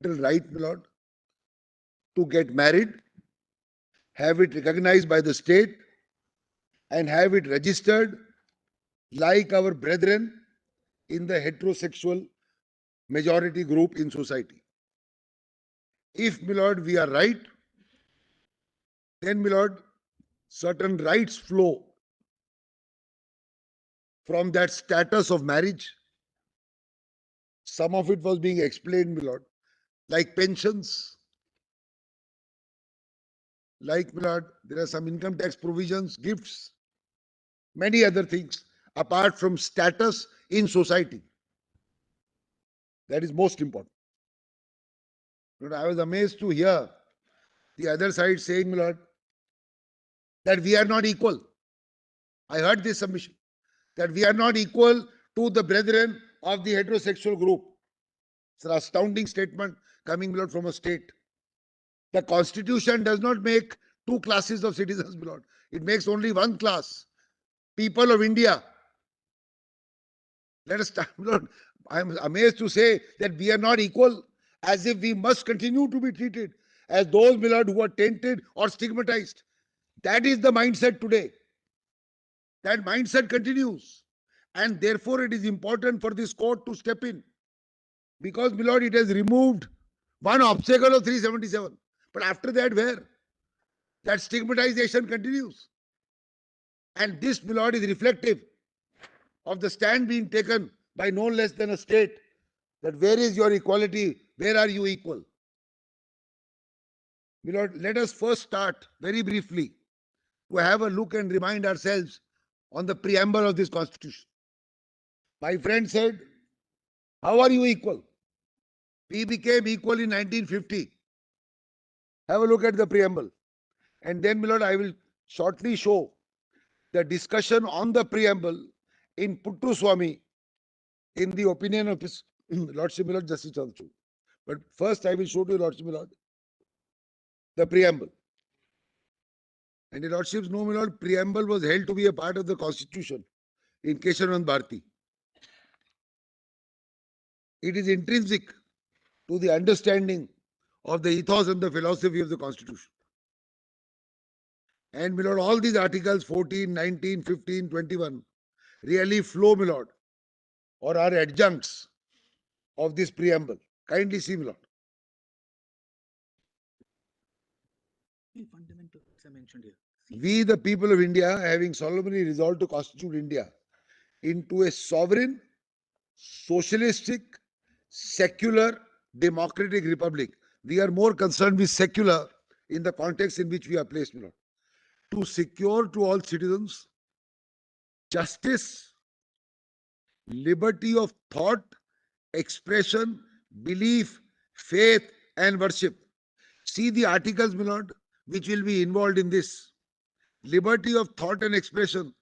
right, my lord, to get married, have it recognized by the state, and have it registered like our brethren in the heterosexual majority group in society. If, my lord, we are right, then, my lord, certain rights flow from that status of marriage. Some of it was being explained, my lord, like pensions, like, my lord, there are some income tax provisions, gifts, many other things apart from status in society. That is most important. But I was amazed to hear the other side saying, my lord, that we are not equal. I heard this submission that we are not equal to the brethren of the heterosexual group. It's an astounding statement coming, my lord, from a state. The constitution does not make two classes of citizens, my lord. It makes only one class. People of India. Let us start, my lord. I am amazed to say that we are not equal, as if we must continue to be treated as those, my lord, who are tainted or stigmatized. That is the mindset today. That mindset continues. And therefore, it is important for this court to step in. Because, my lord, it has removed one obstacle of 377. But after that, where? That stigmatization continues. And this, my lord, is reflective of the stand being taken by no less than a state, that where is your equality? Where are you equal? My lord, let us first start very briefly to have a look and remind ourselves on the preamble of this constitution. My friend said, how are you equal? We became equal in 1950. Have a look at the preamble. And then, my lord, I will shortly show the discussion on the preamble in Puttu Swami, in the opinion of his Lordship, my lord, Justice Chandrachud. But first, I will show to your Lordship, my lord, the preamble. And your Lordships know, my lord, preamble was held to be a part of the constitution in Keshavanand Bharati. It is intrinsic to the understanding of the ethos and the philosophy of the constitution. And, my lord, all these articles 14, 19, 15, 21 really flow, my lord, or are adjuncts of this preamble. Kindly see, my lord. Fundamentals are mentioned here. We, the people of India, having solemnly resolved to constitute India into a sovereign, socialistic, secular, democratic republic. We are more concerned with secular in the context in which we are placed, my lord. To secure to all citizens justice, liberty of thought, expression, belief, faith, and worship. See the articles, my lord, which will be involved in this. Liberty of thought and expression,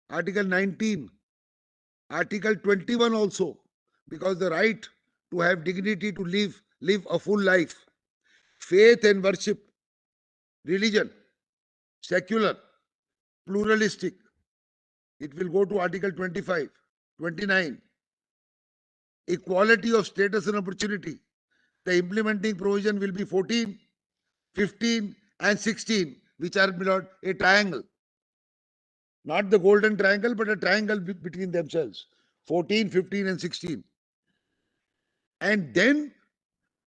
Article 19, Article 21 also, because the right to have dignity to live a full life. Faith and worship, religion, secular, pluralistic. It will go to Article 25, 29. Equality of status and opportunity. The implementing provision will be 14, 15, and 16, which are, my lord, a triangle. Not the golden triangle, but a triangle between themselves. 14, 15, and 16. And then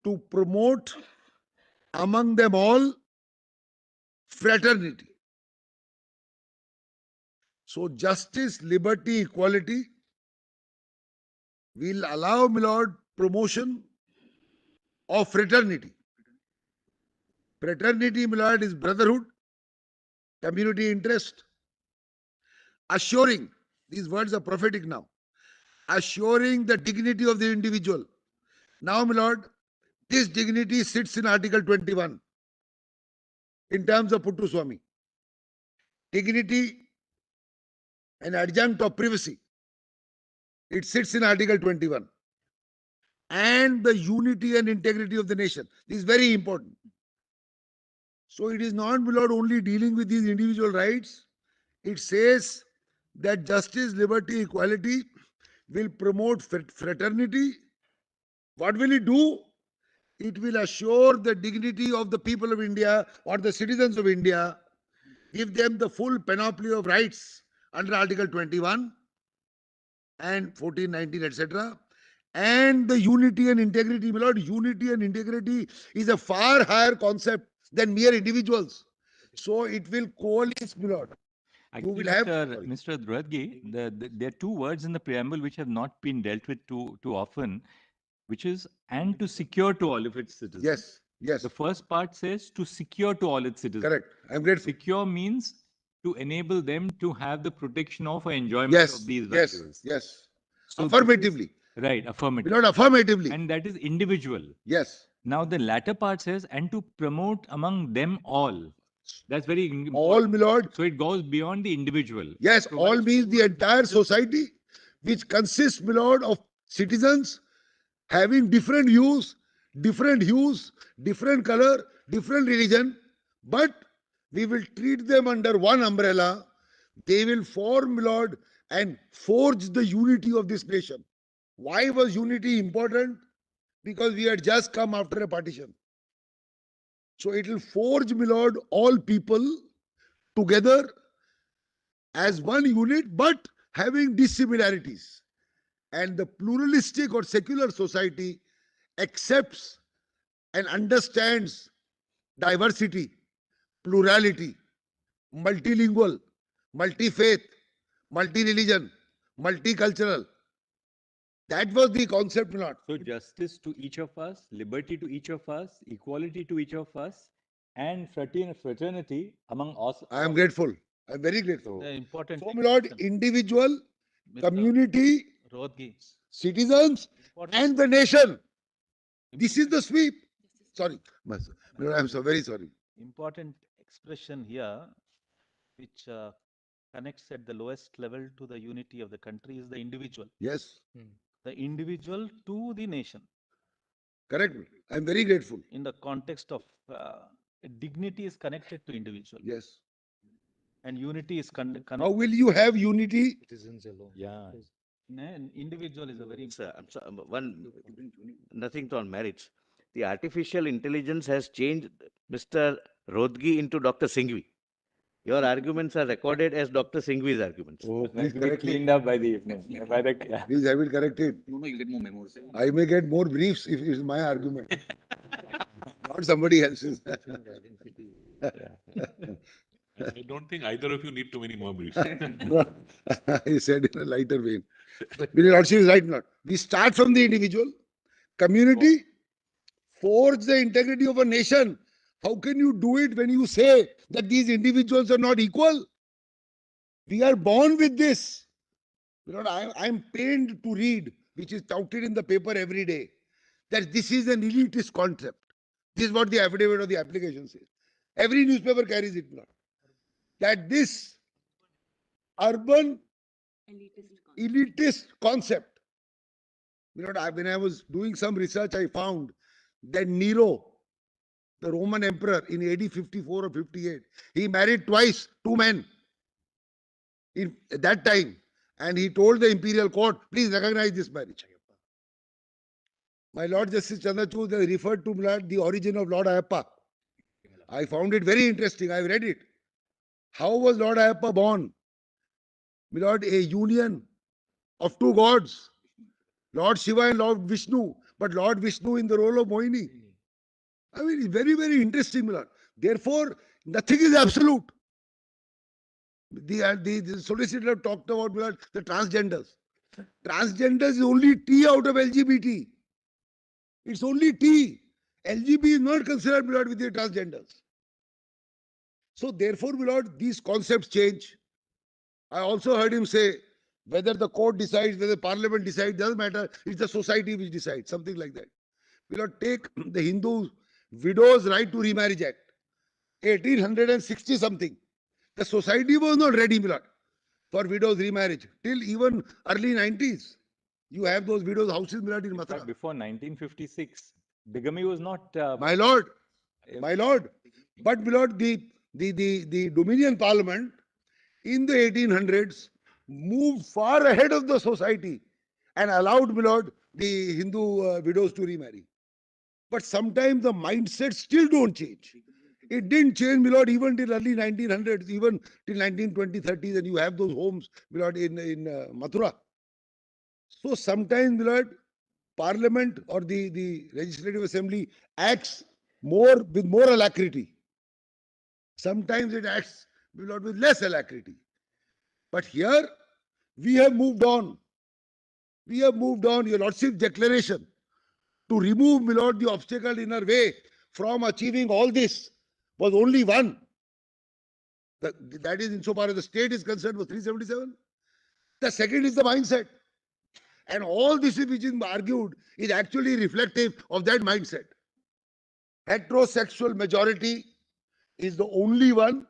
to promote among them all fraternity. So justice, liberty, equality will allow, my lord, promotion of fraternity. Fraternity, my lord, is brotherhood, community interest, assuring, these words are prophetic now, assuring the dignity of the individual. Now, my lord, this dignity sits in Article 21 in terms of Puttu Swami. Dignity, an adjunct of privacy, it sits in Article 21. And the unity and integrity of the nation. This is very important. So it is not, my lord, only dealing with these individual rights. It says that justice, liberty, equality will promote fraternity. What will it do? It will assure the dignity of the people of India or the citizens of India, give them the full panoply of rights under Article 21 and 14, 19, etc. And the unity and integrity, my lord, unity and integrity is a far higher concept than mere individuals. So it will coalesce, my lord. You Actually, will have, Mr. Dradge, there are two words in the preamble which have not been dealt with too often, which is and to secure to all of its citizens. yes, yes, The first part says to secure to all its citizens. correct. I'm grateful. Secure means to enable them to have the protection of or enjoyment Yes, of these yes, values. yes. So this is- Affirmatively, Right, affirmative. not affirmatively. And that is individual. Yes, Now the latter part says and to promote among them all. That's very important. all, my lord. So it goes beyond the individual. Yes, all means the entire society, which consists, my lord, of citizens having different views, different hues, different color, different religion, but we will treat them under one umbrella. They will form, my lord, and forge the unity of this nation. Why was unity important? Because we had just come after a partition. So it will forge, my lord, all people together as one unit, but having dissimilarities. And the pluralistic or secular society accepts and understands diversity, plurality, multilingual, multi-faith, multi-religion, multicultural. That was the concept, not. So justice to each of us, liberty to each of us, equality to each of us, and fraternity among us. I am grateful. I am very grateful. The important So, my lord, individual, Mr. community, Rodgi, citizens, important, and the nation. This is the sweep. Sorry, my lord, I am so very sorry. important expression here, which connects at the lowest level to the unity of the country, is the individual. Yes, The individual to the nation. correct. I am very grateful. In the context of dignity is connected to individual, Yes. and unity is How connected. will you have unity? Citizens alone. Yeah. An individual is a very Nothing on merits. The artificial intelligence has changed Mr. Rodgi into Dr. Singhvi. Your arguments are recorded as Dr. Singhvi's arguments. Oh, Please that will be correct it. cleaned up by the evening. By the, Please, I will correct it. No, you get more memos. I may get more briefs if it is my argument, not somebody else's. I don't think either of you need too many more briefs. I said in a lighter vein. Your Lordship is right, not. We start from the individual, community, forge the integrity of a nation. How can you do it when you say that these individuals are not equal? We are born with this. I'm pained to read, which is touted in the paper every day, that this is an elitist concept. This is what the affidavit of the application says. Every newspaper carries it, Lord. That this urban elitist concept. When I was doing some research, I found that Nero, the Roman emperor in AD 54 or 58, he married twice, two men in at that time. And he told the imperial court, please recognize this marriage. My Lord Justice Chandrachud has referred to the origin of Lord Ayappa. I found it very interesting. I've read it. How was Lord Ayappa born? My Lord, a union of two gods, Lord Shiva and Lord Vishnu, but Lord Vishnu in the role of Mohini. I mean, it's very, very interesting, my Lord. Therefore, nothing is absolute. The solicitor talked about, my Lord, the transgenders. Transgenders is only T out of LGBT. It's only T. LGB is not considered, my Lord, with the transgenders. So therefore, my Lord, these concepts change. I also heard him say, whether the court decides, whether parliament decides, doesn't matter. It's the society which decides, something like that. We will take the Hindu Widows' Right to Remarriage Act, 1860 something. The society was not ready, Milord, for widows' remarriage till even early 90s. You have those widows' houses, Milord, in Mathura. before 1956, bigamy was not. My lord, my lord. But, Milord, the Dominion Parliament in the 1800s moved far ahead of the society and allowed, my lord, the Hindu widows to remarry. But sometimes the mindset still don't change. It didn't change, my lord, even till early 1900s, even till 1920, 30s, and you have those homes, my lord, in Mathura. So sometimes, my lord, Parliament or the Legislative Assembly acts with more alacrity. Sometimes it acts, my lord, with less alacrity. But here, we have moved on. We have moved on. Your Lordship's declaration to remove, my lord, the obstacle in our way from achieving all this was only one. That is, insofar as the state is concerned, was 377. The second is the mindset. And all this which is argued is actually reflective of that mindset. Heterosexual majority is the only one.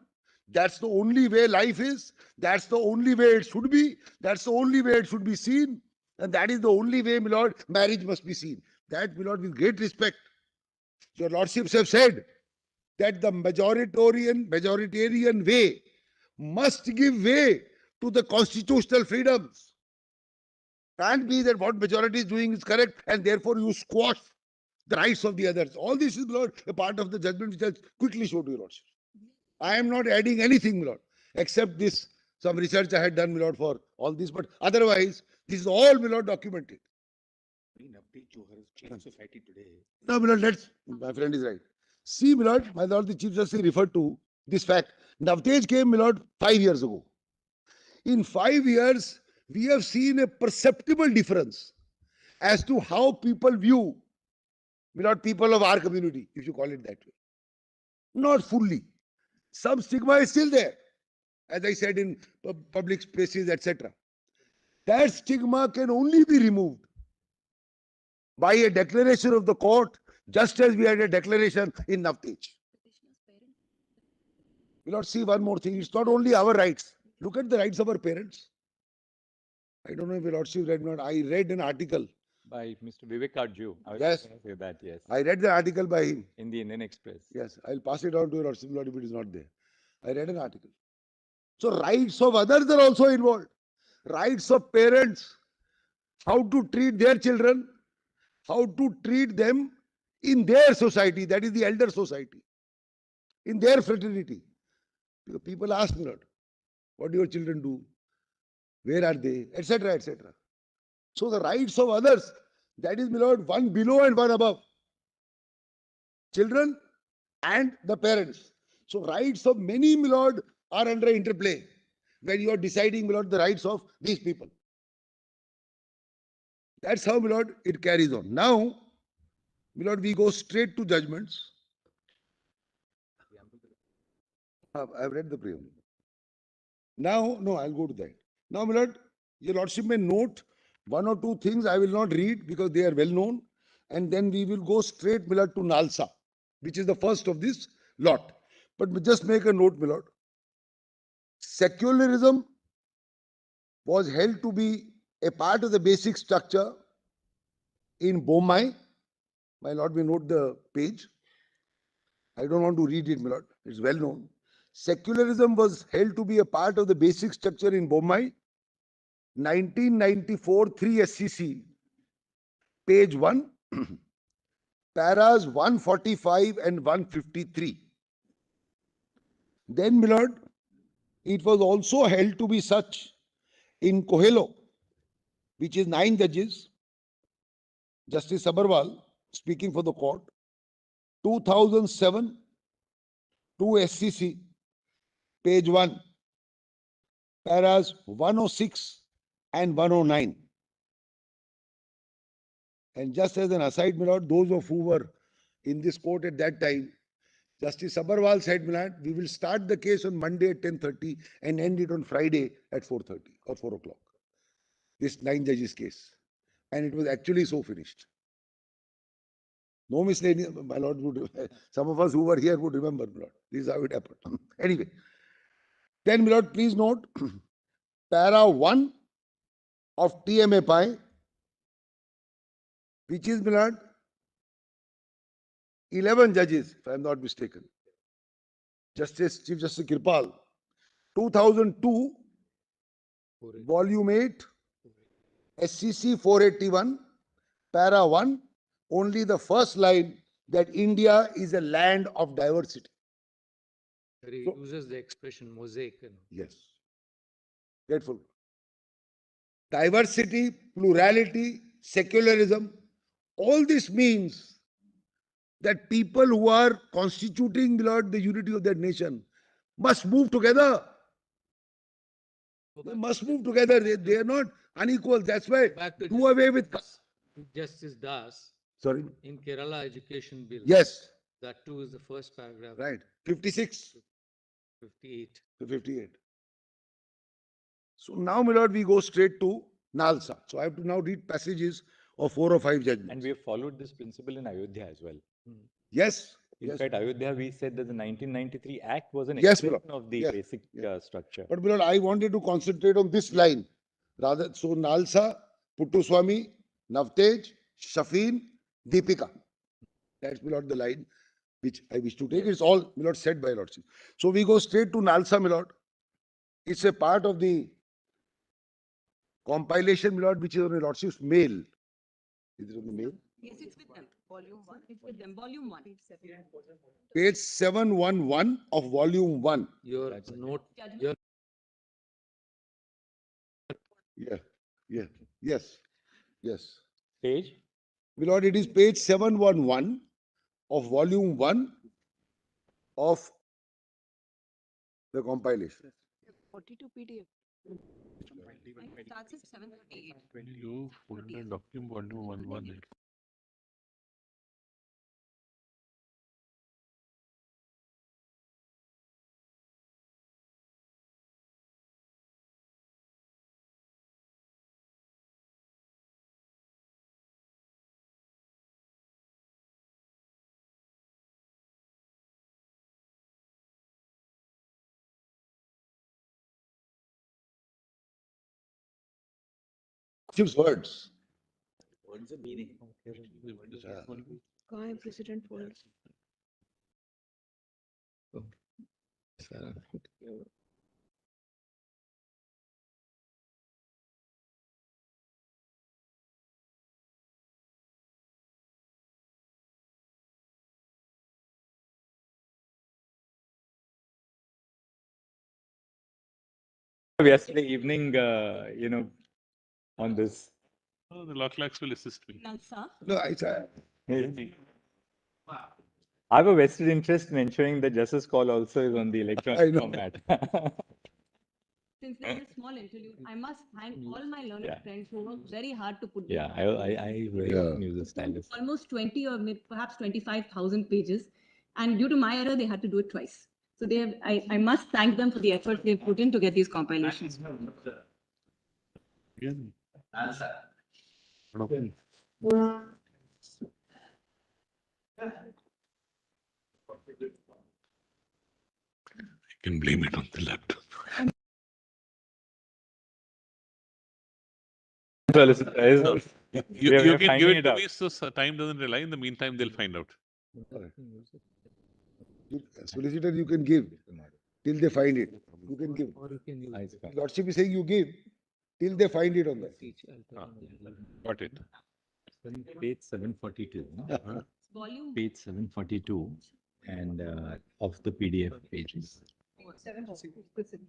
That's the only way life is. That's the only way it should be. That's the only way it should be seen. And that is the only way, my lord, marriage must be seen. That, my lord, with great respect, your lordships have said that the majoritarian way must give way to the constitutional freedoms. Can't be that what majority is doing is correct and therefore you squash the rights of the others. All this is, my lord, a part of the judgment which I quickly showed to your lordship. I am not adding anything, my lord, except this, some research I had done, my lord, for all this. But otherwise, this is all, my lord, documented. Society today. Now, my lord, my friend is right. See, my lord, the Chief Justice referred to this fact. Navtej came, my lord, 5 years ago. In 5 years, we have seen a perceptible difference as to how people view, my lord, people of our community, if you call it that way. Not fully. Some stigma is still there, as I said, in public spaces, etc. That stigma can only be removed by a declaration of the court, just as we had a declaration in Navtej. We not see one more thing. It's not only our rights. Look at the rights of our parents. I don't know if your lordship read or not. I read an article by Mr. Vivek Arju. I was Yes. going to say that, yes. I read the article by him. In the Indian Express. Yes, I'll pass it on to your lordship if it is not there. I read an article. So rights of others are also involved. Rights of parents, how to treat their children, how to treat them in their society, that is the elder society, in their fraternity. People ask me, Lord, what do your children do? Where are they? Etc. etc. So the rights of others, that is, my lord, one below and one above. Children and the parents. So rights of many, my lord, are under interplay when you are deciding, my lord, the rights of these people. That's how, my lord, it carries on. Now, my lord, we go straight to judgments. I've read the preamble. Now, no, I'll go to that. Now, my lord, your lordship may note one or two things I will not read because they are well known. And then we will go straight, my lord, to Nalsa, which is the first of this lot. But just make a note, my lord. Secularism was held to be a part of the basic structure in Bombay. My lord, we note the page. I don't want to read it, my lord. It's well known. Secularism was held to be a part of the basic structure in Bombay. 1994, 3 SCC, page 1, paras 145 and 153. Then, my lord, it was also held to be such in Coelho, which is 9 judges, Justice Sabarwal, speaking for the court, 2007, 2 SCC, page 1, paras 106 and 109. And just as an aside, my lord, those of who were in this court at that time, Justice Sabarwal said, my lord, we will start the case on Monday at 10:30 and end it on Friday at 4:30 or 4 o'clock. This 9 judges case. And it was actually so finished. No miscellaneous, my lord would, some of us who were here would remember, my lord. This is how it happened. Anyway, then, my lord, please note, para 1 of TMA Pi, which is, my lord, 11 judges, if I am not mistaken. Chief Justice Kirpal, 2002, volume 8, SCC 481, para 1, only the first line that India is a land of diversity. He So- uses the expression mosaic. Yes. Grateful. Diversity, plurality, secularism, all this means that people who are constituting, Lord, the unity of that nation must move together. They must move together. They are not unequal. That's why Back to do away with. Justice Das Sorry. in Kerala Education Bill. Yes. That too is the first paragraph. Right. 56 58. to 58. So now, my lord, we go straight to Nalsa. So I have to now read passages of 4 or 5 judgments. And we have followed this principle in Ayodhya as well. Yes. In Yes. fact, Ayodhya, we said that the 1993 Act was an Yes, my expression lord. of the Yes. basic structure. But, my lord, I wanted to concentrate on this line. Rather, so Nalsa, Puttuswamy, Navtej, Shafin, Deepika. That's, my lord, the line which I wish to take. It's all, my lord, said by lordship. So we go straight to Nalsa, my lord. It's a part of the compilation, my lord, which is on the lordship's mail. Is it on the mail? Yes, it's with them. Volume 1. It's with them. Volume 1. Page 711 of volume 1. Your That's right. note, Judgment. your Yeah, yeah, yes, yes. Page? My lord, it is page 711 of volume 1 of the compilation. 42 PDF. And it starts at 738. You folder document volume 1 Lordship's words. कहाँ है president folder? Yesterday evening, on this. Oh, the law clerks will assist me. Nalsa. No, it's I have a vested interest in ensuring that justice call also is on the I electronic know. format. Since there is a small interlude, I must thank all my learned Yeah. friends who worked very hard to put Yeah, this. I very Yeah. often use the stylus. Almost 20 or maybe perhaps 25,000 pages. And due to my error, they had to do it twice. So they have, I must thank them for the effort they've put in to get these compilations. Yeah. I can blame it on the laptop. Solicitor, You, We are you can give finding it it to out. me so time doesn't rely. In the meantime, they'll find out. solicitor you can give till they find it. You can give. or you can use Nice one. Lordship is saying you give till they find it on that. each Got it. Page 742. no? Volume Page 742 and of the PDF pages. 7.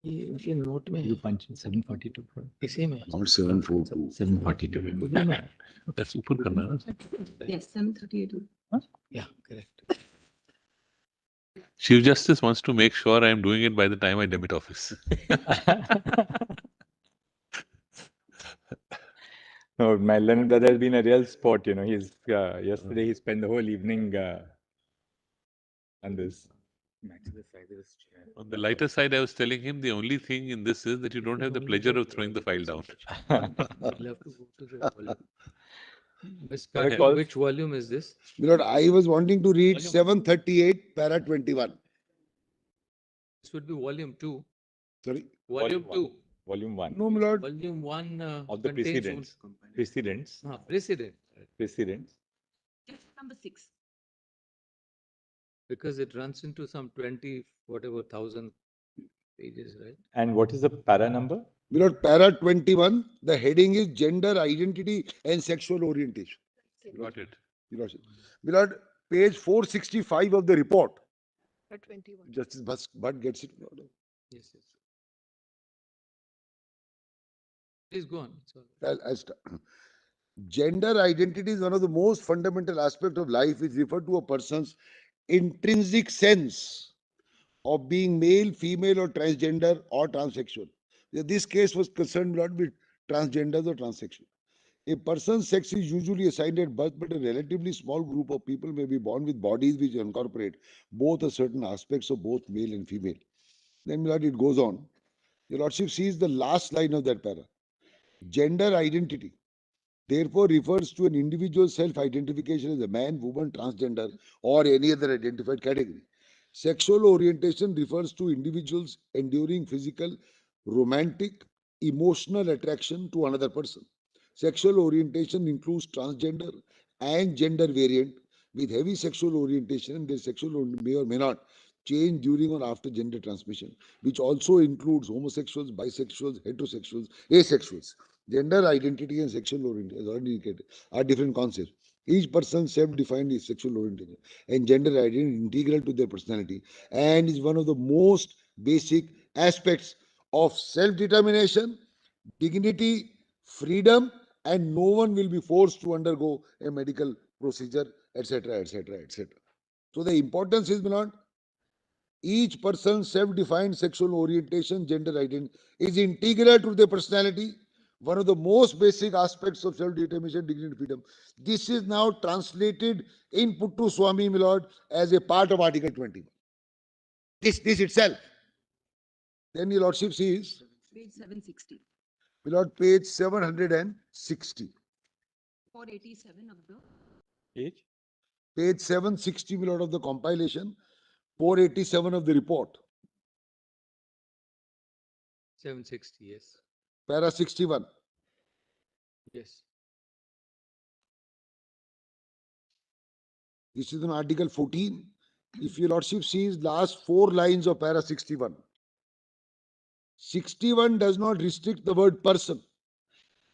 ये note में You punch in 742 for इसी में Not 742. 742. उसी में That's ऊपर करना है ना? Yes, 738. yeah correct Chief Justice wants to make sure I am doing it by the time I debit office. No, my learned brother has been a real sport. He's yesterday he spent the whole evening on this. On the lighter side, I was telling him the only thing in this is that you don't have the pleasure of throwing the file down. we'll have to go to the volume. Miss Correct. Patel, which volume is this? My lord, I was wanting to read 738 para 21. This would be volume 2. Sorry. Volume 2. Volume 1 No, my lord. Volume 1 of the contains precedents. Precedents. precedent Precedents. Just number 6. because it runs into some 20 whatever thousand pages, right? And what is the para number? My lord, para 21, the heading is gender identity and sexual orientation. Got it. Your Lordship. Milord, page 465 of the report. 21. Justice Bhatt gets it. Milord. Yes, yes. Please go on. It's all right. I'll start. Gender identity is one of the most fundamental aspects of life, which refer to a person's intrinsic sense of being male, female, or transgender or transsexual. This case was concerned not with transgenders or transsexual. A person's sex is usually assigned at birth, but a relatively small group of people may be born with bodies which incorporate both a certain aspects of both male and female. Then, my lord, it goes on. Your Lordship sees the last line of that para. Gender identity therefore refers to an individual's self-identification as a man, woman, transgender, or any other identified category. Sexual orientation refers to individuals enduring physical, romantic, emotional attraction to another person. Sexual orientation includes transgender and gender variant with heavy sexual orientation, and their sexual may or may not change during or after gender transmission, which also includes homosexuals, bisexuals, heterosexuals, asexuals. Gender identity and sexual orientation, as already indicated, are different concepts. Each person self-defined is sexual orientation and gender identity is integral to their personality and is one of the most basic aspects of self-determination, dignity, freedom, and no one will be forced to undergo a medical procedure, etc., etc., etc. So the importance is not each person's self-defined sexual orientation, gender identity is integral to their personality, one of the most basic aspects of self-determination, dignity, and freedom. This is now translated in Puttu Swami, my lord, as a part of Article 21. This itself. Then your lordship sees, Page 760, my lord, page 760. 487 of the. Page? Page 760, my lord, of the compilation, 487 of the report, 760, yes. para 61. Yes. This is in Article 14. If your lordship sees last 4 lines of para 61, 61 does not restrict the word person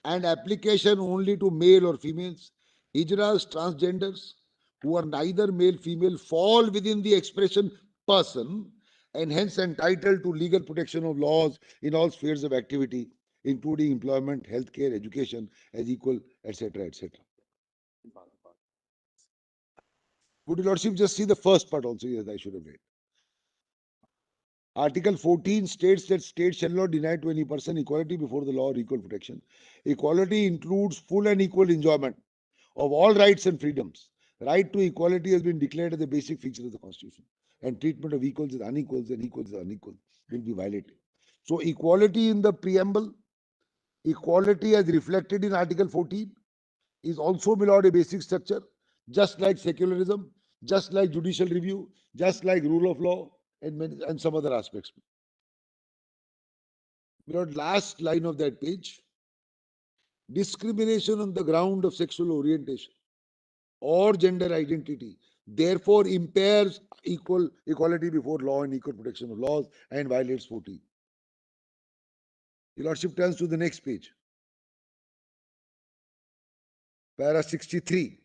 and application only to male or females. Hijras, transgenders, who are neither male, female, fall within the expression person and hence entitled to legal protection of laws in all spheres of activity, including employment, healthcare, education, as equal, etc., etc. Would your lordship just see the first part also? Yes, I should have read. Article 14 states that state shall not deny to any person equality before the law or equal protection. Equality includes full and equal enjoyment of all rights and freedoms. Right to equality has been declared as a basic feature of the Constitution, and treatment of equals as unequals and equals as unequal will be violated. So equality in the preamble, equality as reflected in Article 14 is also below a basic structure, just like secularism, just like judicial review, just like rule of law, and some other aspects. Last line of that page, discrimination on the ground of sexual orientation or gender identity therefore impairs equality before law and equal protection of laws and violates 14. Your lordship turns to the next page. Para 63.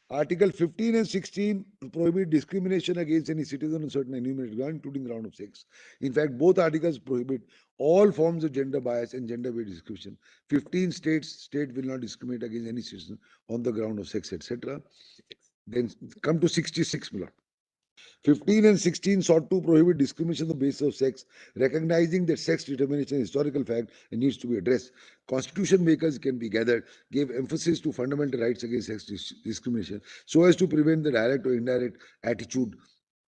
Article 15 and 16 prohibit discrimination against any citizen on certain enumerated grounds, including ground of sex. In fact, both articles prohibit all forms of gender bias and gender-based discrimination. 15 states, state will not discriminate against any citizen on the ground of sex, etc. Then come to 66, my lord. 15 and 16 sought to prohibit discrimination on the basis of sex, recognizing that sex determination is a historical fact and needs to be addressed. Constitution makers can be gathered, gave emphasis to fundamental rights against sex discrimination so as to prevent the direct or indirect attitude.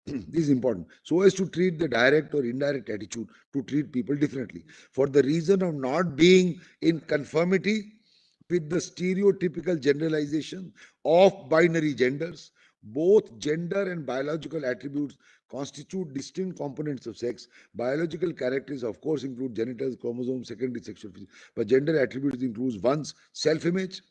This is important. So as to treat the direct or indirect attitude to treat people differently for the reason of not being in conformity with the stereotypical generalization of binary genders. Both gender and biological attributes constitute distinct components of sex. Biological characteristics, of course, include genitals, chromosomes, secondary sexual features, but gender attributes includes one's self-image,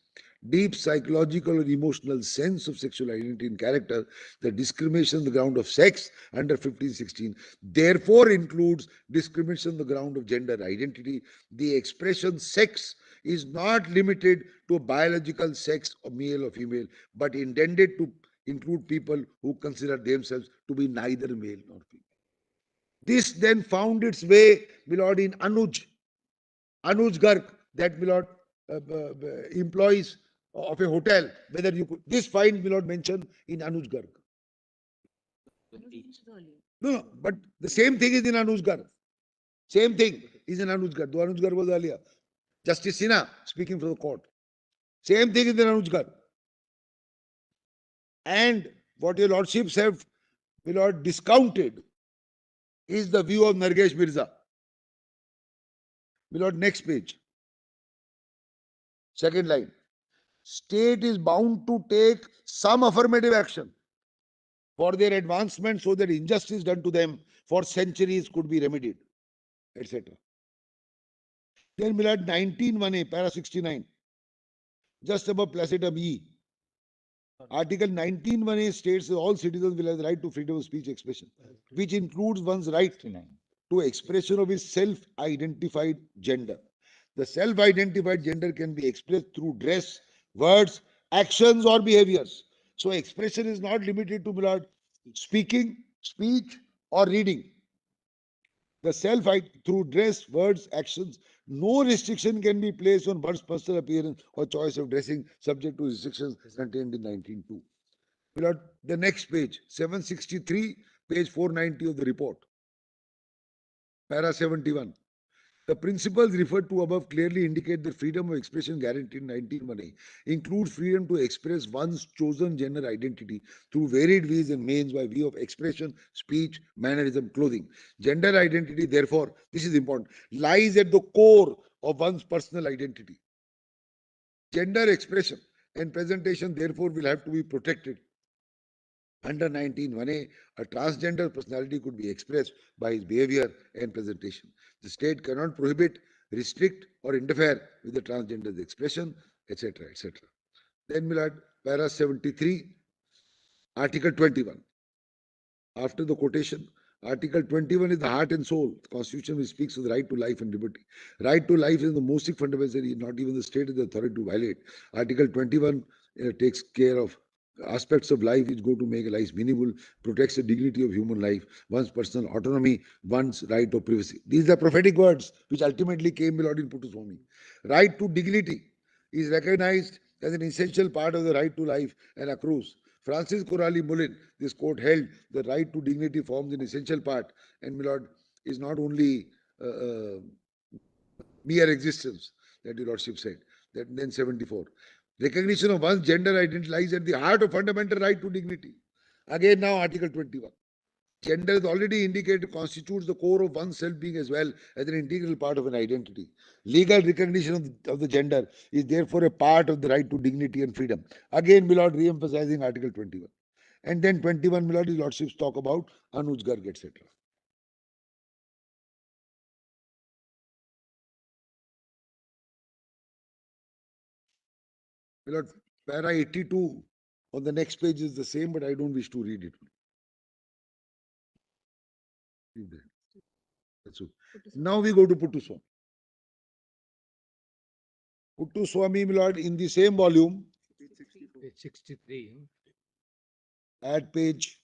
deep psychological and emotional sense of sexual identity and character. The discrimination on the ground of sex under 1516 therefore includes discrimination on the ground of gender identity. The expression sex is not limited to biological sex of male or female, but intended to include people who consider themselves to be neither male nor female. This then found its way, my lord, in Anuj Garg, that, my lord, employees of a hotel, whether you could, this find, my lord, mentioned in Anuj Garg. No, but the same thing is in Anuj Garg. Same thing is in Anuj Garg. Though Anuj Garg was earlier. Justice Sinha speaking for the court. Same thing is in Anuj Garg. And what your lordships have, my lord, discounted is the view of Nargesh Mirza. My lord, next page. Second line. State is bound to take some affirmative action for their advancement so that injustice done to them for centuries could be remedied, etc. Then, my lord, 19(1)(a), para 69, just above placetum E. Article 19(1)(a) states that all citizens will have the right to freedom of speech expression, which includes one's right to expression of his self-identified gender. The self-identified gender can be expressed through dress, words, actions, or behaviors. So expression is not limited to, my lord, speaking, speech, or reading. The self through dress, words, actions, no restriction can be placed on one's personal appearance or choice of dressing, subject to restrictions contained in 19(2). My lord, the next page, 763, page 490 of the report, para 71. The principles referred to above clearly indicate that freedom of expression guaranteed in 19(1)(a) includes freedom to express one's chosen gender identity through varied ways and means by way of expression, speech, mannerism, clothing. Gender identity, therefore, this is important, lies at the core of one's personal identity. Gender expression and presentation, therefore, will have to be protected. Under 19(1)(a), a transgender personality could be expressed by his behavior and presentation. The state cannot prohibit, restrict, or interfere with the transgender's expression, etc., etc. Then, my lord, para 73, Article 21. After the quotation, Article 21 is the heart and soul of the Constitution, which speaks of the right to life and liberty. Right to life is the most fundamental, not even the state has the authority to violate. Article 21 takes care of aspects of life which go to make life meaningful, protects the dignity of human life, one's personal autonomy, one's right of privacy. These are prophetic words which ultimately came, my lord, in Puttaswamy. Right to dignity is recognized as an essential part of the right to life and accrues. Francis Corali Mullin, this court held the right to dignity forms an essential part, and, my lord, is not only mere existence, that your lordship said. That then 74. Recognition of one's gender identity lies at the heart of fundamental right to dignity. Again, now Article 21. Gender is already indicated constitutes the core of one's self-being as well as an integral part of an identity. Legal recognition of the gender is therefore a part of the right to dignity and freedom. Again, my lord, re-emphasizing Article 21. And then 21, my lord, his lordships talk about Anuj Garg, etc. My lord, para 82 on the next page is the same, but I don't wish to read it. That's it. Now we go to Puttaswamy. Puttaswamy, my lord, in the same volume, Page 63. at page,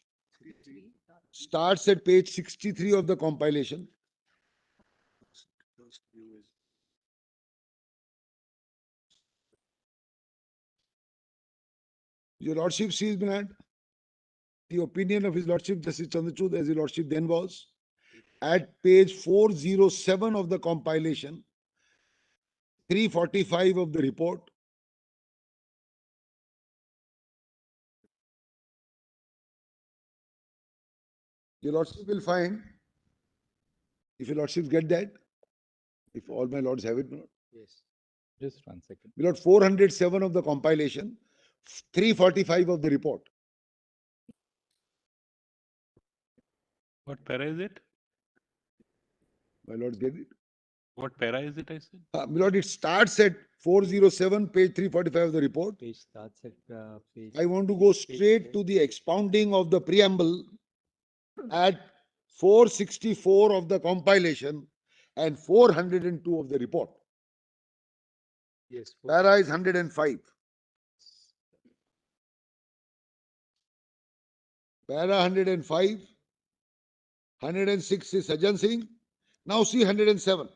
starts at page 63 of the compilation. Your lordship sees, my lord, the opinion of his lordship Justice Chandrachud, as his lordship then was, at page 407 of the compilation, 345 of the report. Your lordship will find, if your lordships get that, if all my lords have it, my lord. Yes. Just 1 second. My lord, 407 of the compilation, 345 of the report. What para is it? My lords get it. What para is it, I said? My lord, it starts at 407, page 345 of the report. Page starts at page. I want to go straight to the expounding of the preamble at 464 of the compilation and 402 of the report. Yes. Para is 105. Para 105. 106 is Sajan Singh. Now see 107.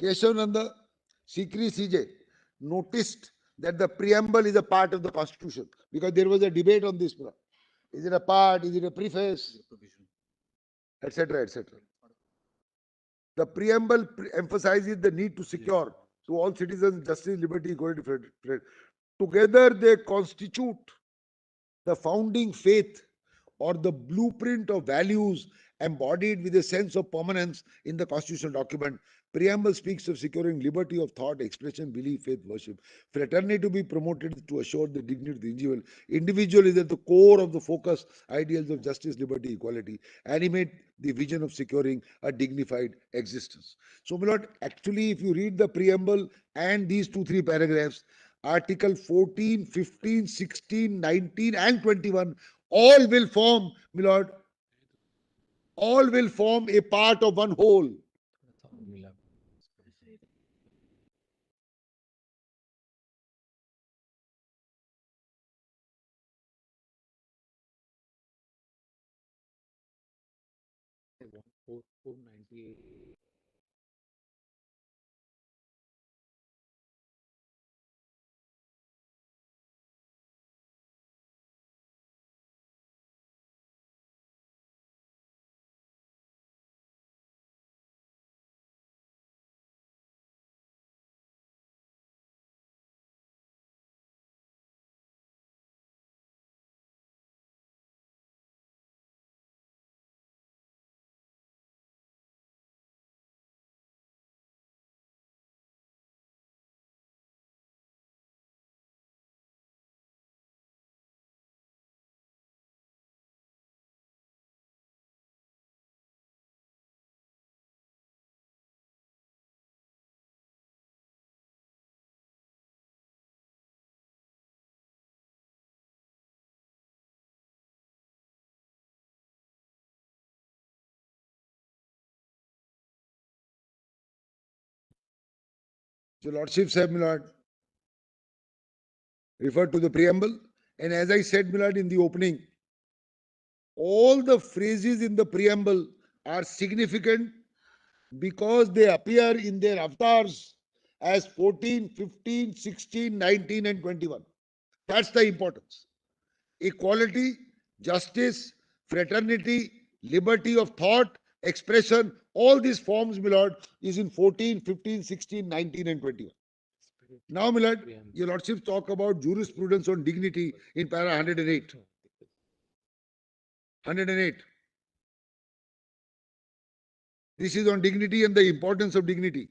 Keshavananda Sikri CJ noticed that the preamble is a part of the constitution because there was a debate on this. Is it a part? Is it a preface? Etc. etc. The preamble emphasizes the need to secure to all citizens justice, liberty, equality, fraternity. Together they constitute the founding faith or the blueprint of values embodied with a sense of permanence in the constitutional document. Preamble speaks of securing liberty of thought, expression, belief, faith, worship. Fraternity to be promoted to assure the dignity of the individual. Individual is at the core of the focus. Ideals of justice, liberty, equality animate the vision of securing a dignified existence. So, my lord, actually, if you read the preamble and these 2-3 paragraphs, Article 14, 15, 16, 19, and 21 all will form, my lord, all will form a part of one whole. Four, 498. So, Lordships have, my lord, referred to the preamble. And as I said, my lord, in the opening, all the phrases in the preamble are significant because they appear in their avatars as 14, 15, 16, 19, and 21. That's the importance. Equality, justice, fraternity, liberty of thought, expression, all these forms, my lord, is in 14, 15, 16, 19, and 21. Now, my lord, your lordship talk about jurisprudence on dignity in para 108. 108. This is on dignity and the importance of dignity.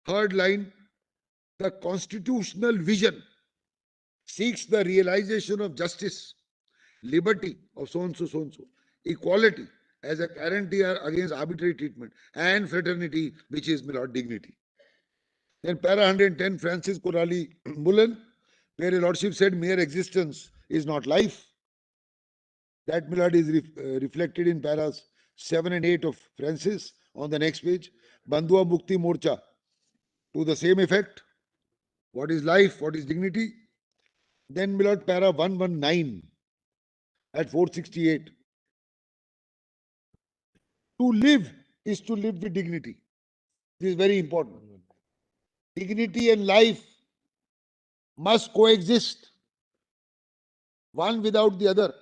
Third line, the constitutional vision seeks the realization of justice, liberty of so and so, so and so, equality as a guarantee against arbitrary treatment, and fraternity, which is, my lord, dignity. Then para 110, Francis Corali Mullen, where your lordship said mere existence is not life. That, my lord, is reflected in paras 7 and 8 of Francis on the next page. Bandhua Mukti Morcha, to the same effect. What is life? What is dignity? Then, my lord, para 119 at 468. To live is to live with dignity. This is very important. Dignity and life must coexist. One without the other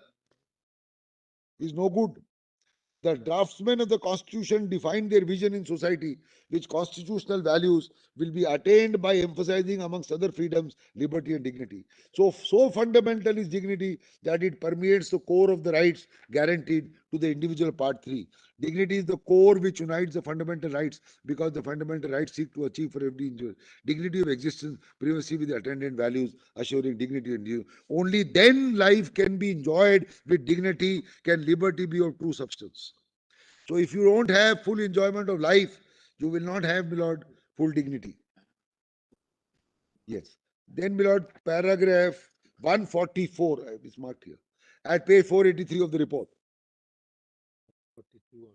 is no good. The draftsmen of the Constitution define their vision in society, which constitutional values will be attained by emphasizing, amongst other freedoms, liberty and dignity. So fundamental is dignity that it permeates the core of the rights guaranteed to the individual. Part 3. Dignity is the core which unites the fundamental rights because the fundamental rights seek to achieve for every individual dignity of existence, privacy with the attendant values, assuring dignity and dignity. Only then life can be enjoyed with dignity, can liberty be of true substance. So if you don't have full enjoyment of life, you will not have, my lord, full dignity. Yes. Then, my lord, paragraph 144, it's marked here, at page 483 of the report. 42 on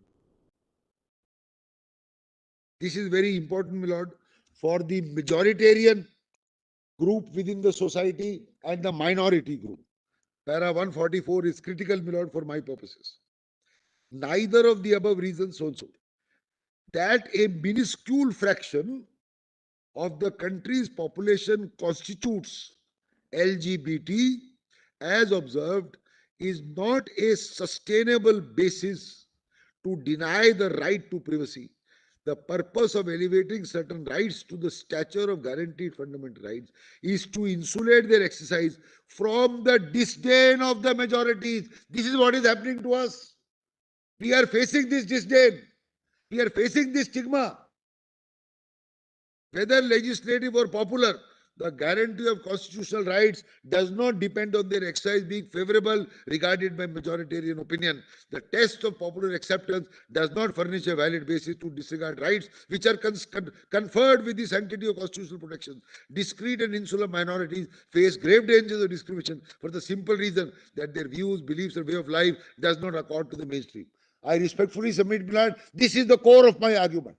This is very important, my lord, for the majoritarian group within the society and the minority group. Para 144 is critical, my lord, for my purposes. Neither of the above reasons also. That a minuscule fraction of the country's population constitutes LGBT, as observed, is not a sustainable basis to deny the right to privacy. The purpose of elevating certain rights to the stature of guaranteed fundamental rights is to insulate their exercise from the disdain of the majorities. This is what is happening to us. We are facing this disdain. We are facing this stigma. Whether legislative or popular, the guarantee of constitutional rights does not depend on their exercise being favorable regarded by majoritarian opinion. The test of popular acceptance does not furnish a valid basis to disregard rights which are conferred with the sanctity of constitutional protection. Discrete and insular minorities face grave dangers of discrimination for the simple reason that their views, beliefs, and way of life does not accord to the mainstream. I respectfully submit, Milan, this is the core of my argument.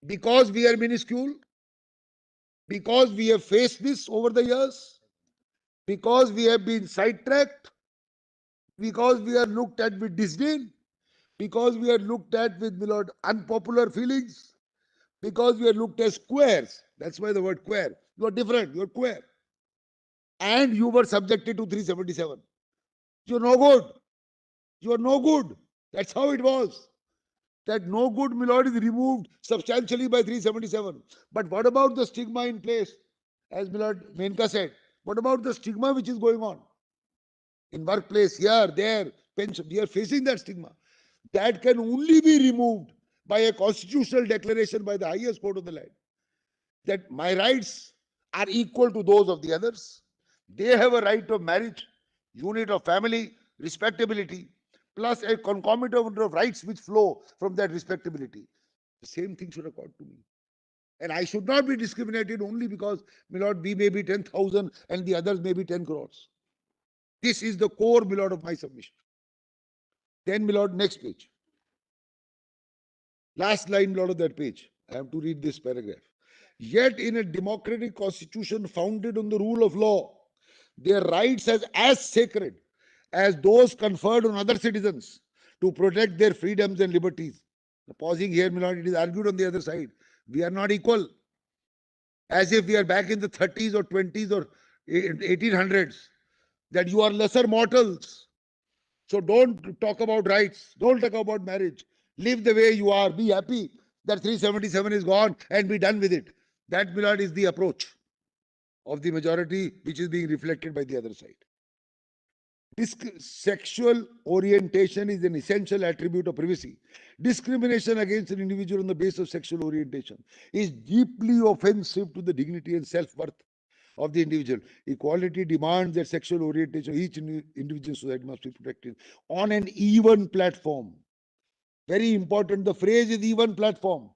Because we are minuscule, because we have faced this over the years, because we have been sidetracked, because we are looked at with disdain, because we are looked at with unpopular feelings, because we are looked as squares. That's why the word queer. You are different, you are queer. And you were subjected to 377. You're no good. You are no good. That's how it was. That no good, my lord, is removed substantially by 377. But what about the stigma in place? As my lord Menka said, what about the stigma which is going on? In workplace, here, there, pension, we are facing that stigma. That can only be removed by a constitutional declaration by the highest court of the land. That my rights are equal to those of the others. They have a right of marriage, unit of family, respectability, plus a concomitant of rights which flow from that respectability. The same thing should accord to me. And I should not be discriminated only because, my lord, we may be 10,000 and the others may be 10 crores. This is the core, my lord, of my submission. Then, my lord, next page. Last line, my lord, of that page. I have to read this paragraph. Yet in a democratic constitution founded on the rule of law, their rights as sacred as those conferred on other citizens to protect their freedoms and liberties. Pausing here, my lord, it is argued on the other side. We are not equal. As if we are back in the 30s or 20s or 1800s. That you are lesser mortals. So don't talk about rights. Don't talk about marriage. Live the way you are. Be happy that 377 is gone and be done with it. That, my lord, is the approach of the majority which is being reflected by the other side. Sexual orientation is an essential attribute of privacy. Discrimination against an individual on the basis of sexual orientation is deeply offensive to the dignity and self-worth of the individual. Equality demands that sexual orientation of each individual society must be protected on an even platform. Very important, the phrase is even platform,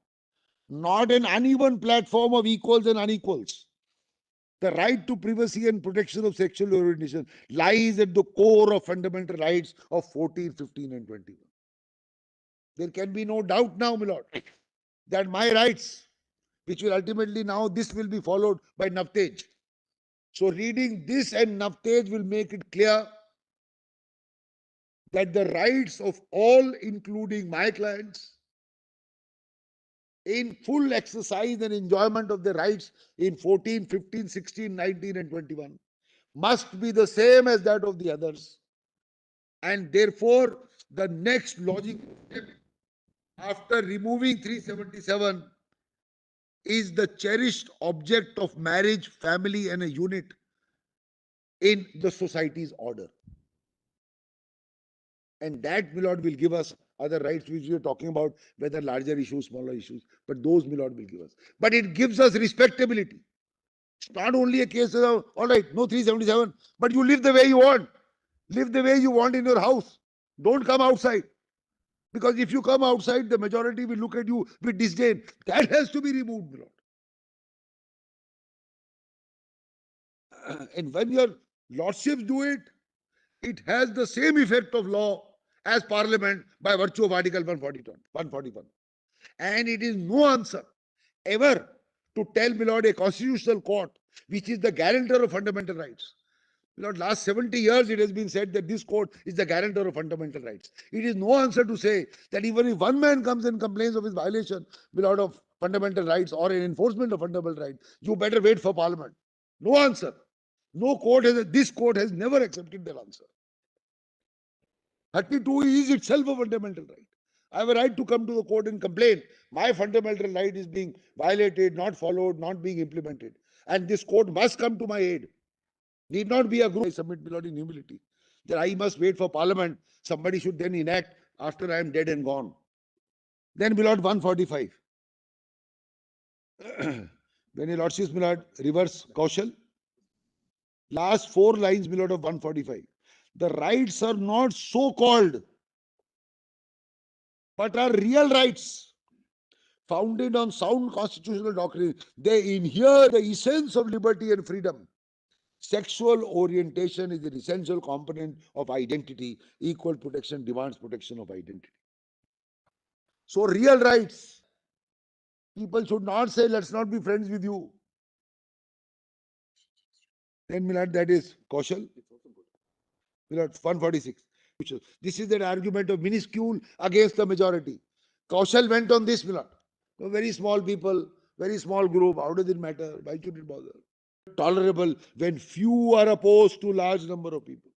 not an uneven platform of equals and unequals. The right to privacy and protection of sexual orientation lies at the core of fundamental rights of 14, 15, and 21. There can be no doubt now, my lord, that my rights, which will ultimately now, this will be followed by Navtej. So reading this and Navtej will make it clear that the rights of all, including my clients, in full exercise and enjoyment of their rights in 14, 15, 16, 19, and 21 must be the same as that of the others. And therefore, the next logical step after removing 377 is the cherished object of marriage, family, and a unit in the society's order. And that, my lord, will give us other rights which we are talking about, whether larger issues, smaller issues, but those, my lord, will give us. But it gives us respectability. It's not only a case of, all right, no 377, but you live the way you want. Live the way you want in your house. Don't come outside. Because if you come outside, the majority will look at you with disdain. That has to be removed, my lord. And when your lordships do it, it has the same effect of law as Parliament by virtue of Article 141. And it is no answer ever to tell, my lord, a constitutional court, which is the guarantor of fundamental rights. My lord, last 70 years it has been said that this court is the guarantor of fundamental rights. It is no answer to say that even if one man comes and complains of his violation, my lord, of fundamental rights or an enforcement of fundamental rights, you better wait for parliament. No answer. No court has, this court has never accepted that answer. 32 is itself a fundamental right. I have a right to come to the court and complain. My fundamental right is being violated, not followed, not being implemented. And this court must come to my aid. Need not be a group. I submit, my lord, in humility, that I must wait for parliament. Somebody should then enact after I am dead and gone. Then, my lord, 145. When your lordship, my lord, reverse Kaushal. Last 4 lines, my lord, of 145. The rights are not so called, but are real rights founded on sound constitutional doctrine. They inhere the essence of liberty and freedom. Sexual orientation is an essential component of identity. Equal protection demands protection of identity. So, real rights. People should not say, let's not be friends with you. Then, Milad, that is Kaushal. Milad, 146. This is an argument of minuscule against the majority. Kaushal went on this, Milad. So very small people, very small group. How does it matter? Why should it bother? Tolerable when few are opposed to large number of people.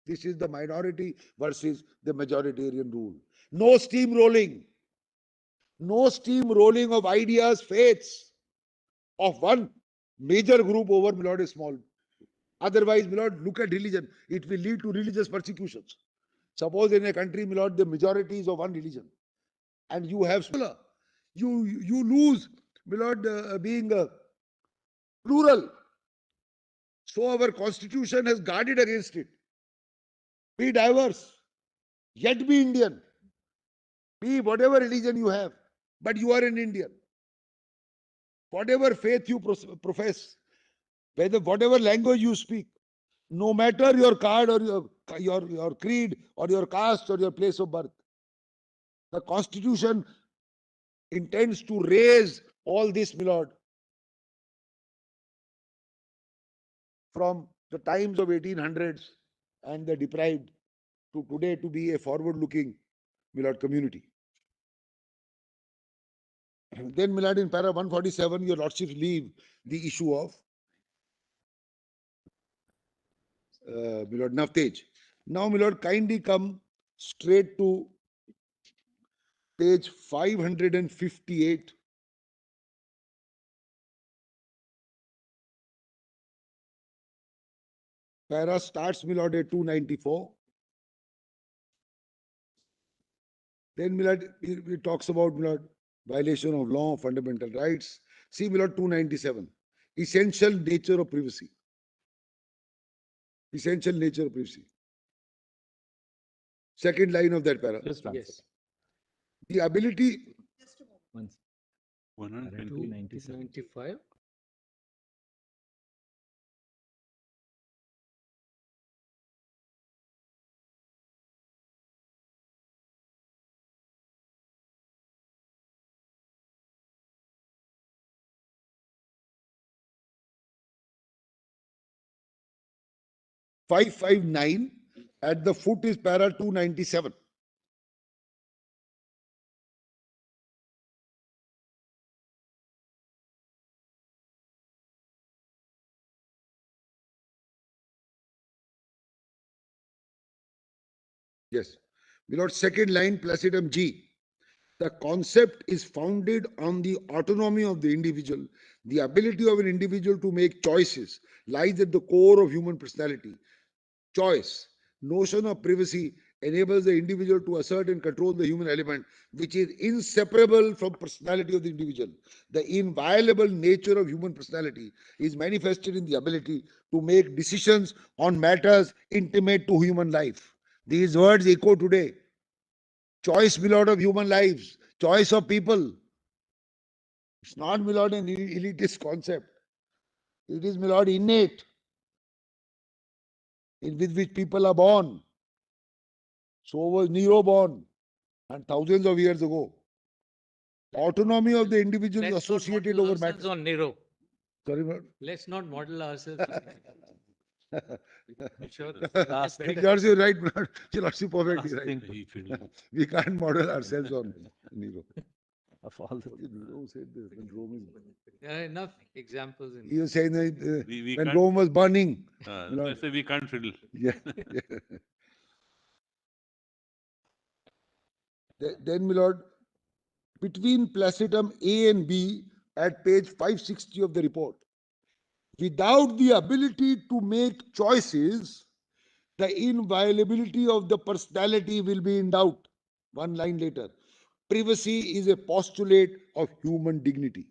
This is the minority versus the majoritarian rule. No steamrolling. No steamrolling of ideas, faiths of one major group over, my lord, a small. Otherwise, my lord, look at religion. It will lead to religious persecutions. Suppose in a country, my lord, the majority is of one religion, and you have smaller, you lose, my lord, being plural. So our constitution has guarded against it. Be diverse, yet be Indian. Be whatever religion you have, but you are an Indian. Whatever faith you profess, whatever language you speak, no matter your card or your creed or your caste or your place of birth, the constitution intends to raise all this, my lord, from the times of 1800s and the deprived to today to be a forward-looking, my lord, community. Then, my lord, in para 147, your lordship leave the issue of my lord, Navtej. Now, my lord, kindly come straight to page 558. Para starts, my lord, at 294. Then, my lord, it talks about, my lord, violation of law, fundamental rights. See, my lord, 297. Essential nature of privacy. Essential nature of privacy. Second line of that para. Just one Yes. second. The ability. One second. 120. 295. Five five nine at the foot is para 297. Yes. Without second line, placidum G. The concept is founded on the autonomy of the individual. The ability of an individual to make choices lies at the core of human personality. Choice, notion of privacy enables the individual to assert and control the human element, which is inseparable from personality of the individual. The inviolable nature of human personality is manifested in the ability to make decisions on matters intimate to human life. These words echo today. Choice, my lord, of human lives, choice of people. It's not, my lord, an elitist concept. It is, my lord, innate, with which people are born. So was Nero born, and thousands of years ago. Autonomy of the individual is Let's not associated model over ourselves matter. on Nero. Sorry, what? Let's not model ourselves on Nero. I'm sure Last better. thing. Your Lordship, right, Your Lordship, perfectly Last right. thing. He fiddled. We can't model ourselves on Nero. Of all the Was it Nero who said this? When Rome is... There are enough examples in He was saying that We when can't- Rome was burning. I Lord. say we can't fiddle. Yeah. yeah. Then, my lord, between placetum A and B at page 560 of the report, without the ability to make choices, the inviolability of the personality will be in doubt. One line later, privacy is a postulate of human dignity.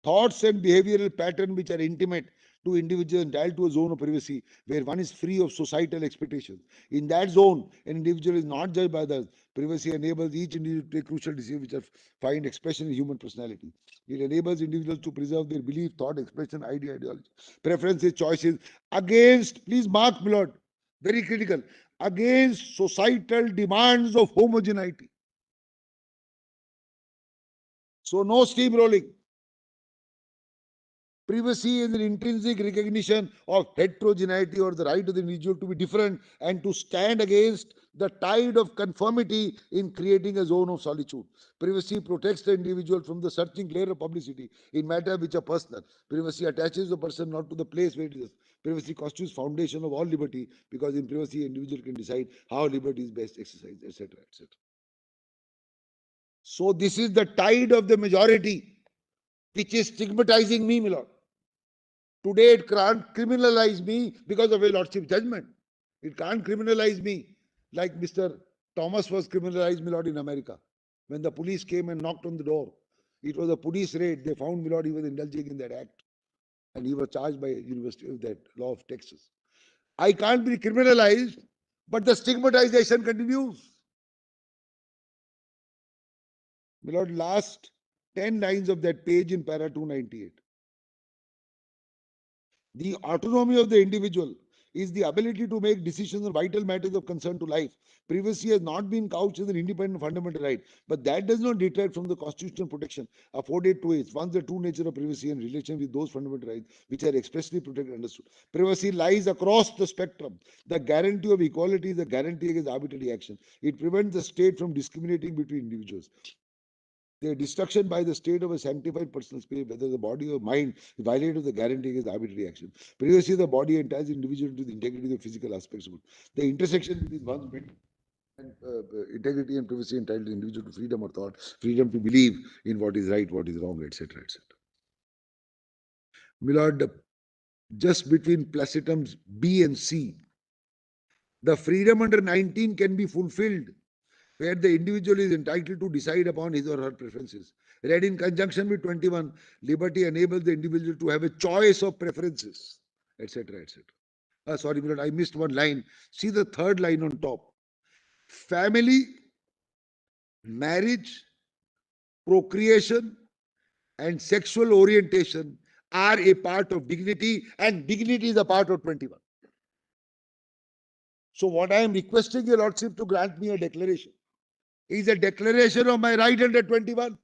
Thoughts and behavioral patterns which are intimate to individuals entitled to a zone of privacy where one is free of societal expectations. In that zone, an individual is not judged by others. Privacy enables each individual to take crucial decisions which find expression in human personality. It enables individuals to preserve their belief, thought, expression, ideology, preferences, choices against, please mark, my lord, very critical, against societal demands of homogeneity. So no steamrolling. Privacy is an intrinsic recognition of heterogeneity or the right of the individual to be different and to stand against the tide of conformity in creating a zone of solitude. Privacy protects the individual from the searching glare of publicity in matters which are personal. Privacy attaches the person not to the place where it is. Privacy constitutes foundation of all liberty because in privacy, an individual can decide how liberty is best exercised, etc., etc. So this is the tide of the majority which is stigmatizing me, my lord. Today it can't criminalize me because of a lordship judgment. It can't criminalize me like Mr. Thomas was criminalized, my lord, in America. When the police came and knocked on the door, it was a police raid. They found my lord, he was indulging in that act. And he was charged by University of that law of Texas. I can't be criminalized, but the stigmatization continues. My lord, last 10 lines of that page in para 298. The autonomy of the individual is the ability to make decisions on vital matters of concern to life. Privacy has not been couched as an independent fundamental right, but that does not detract from the constitutional protection afforded to it. Once the true nature of privacy in relation with those fundamental rights which are expressly protected and understood. Privacy lies across the spectrum. The guarantee of equality is a guarantee against arbitrary action. It prevents the state from discriminating between individuals. The destruction by the state of a sanctified personal space, whether the body or mind, violates the guarantee against arbitrary action. Privacy of the body entails individual to the integrity of the physical aspects of it. The intersection between one's mental and integrity and privacy entitles the individual to freedom of thought, freedom to believe in what is right, what is wrong, etc., etc. My lord, just between placetums B and C, the freedom under 19 can be fulfilled where the individual is entitled to decide upon his or her preferences. Read in conjunction with 21, liberty enables the individual to have a choice of preferences, etc., etc. Sorry, Milord, I missed one line. See the third line on top. Family, marriage, procreation, and sexual orientation are a part of dignity, and dignity is a part of 21. So what I am requesting your lordship to grant me a declaration is a declaration of my right under 21.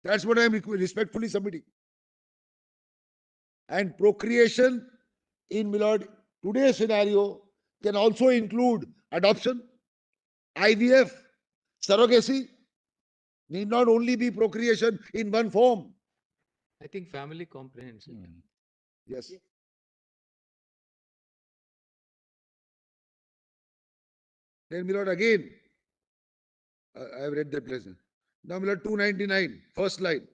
That's what I am respectfully submitting. And procreation in Milord today's scenario can also include adoption, IVF, surrogacy. Need not only be procreation in one form. I think family comprehends it. Yes. Then Milord again, I have read that lesson. Now Milord 299, first line.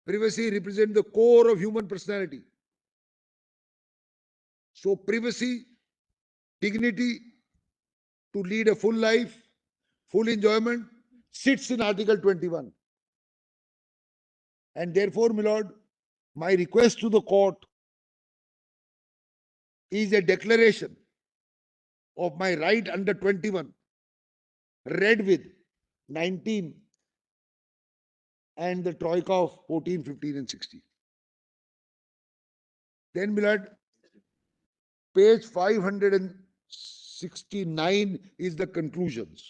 Privacy represents the core of human personality. So privacy, dignity to lead a full life, full enjoyment sits in Article 21. And therefore, my lord, my request to the court is a declaration of my right under 21, read with 19 and the troika of 14, 15 and 16. Then, my lord, page 569 is the conclusions.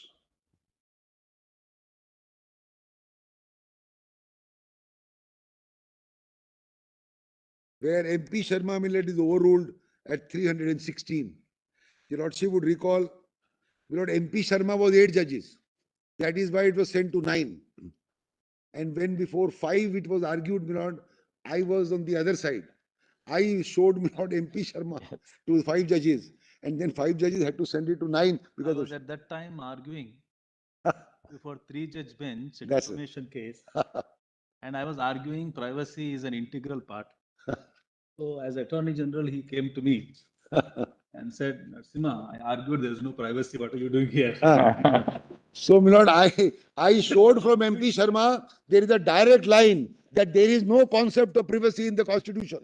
where MP Sharma Millet is overruled at 316. Your Lordship would recall, my Lord, MP Sharma was 8 judges. That is why it was sent to 9. And when before 5 it was argued, my Lord, I was on the other side. I showed my Lord MP Sharma to 5 judges. And then 5 judges had to send it to 9 I because was of... at that time arguing before 3-judge bench, a That's it. defamation case. And I was arguing privacy is an integral part. So as Attorney General, he came to me and said, Narasimha, I argued there is no privacy. What are you doing here? So, my Lord, I showed from MP Sharma, there is a direct line that there is no concept of privacy in the Constitution.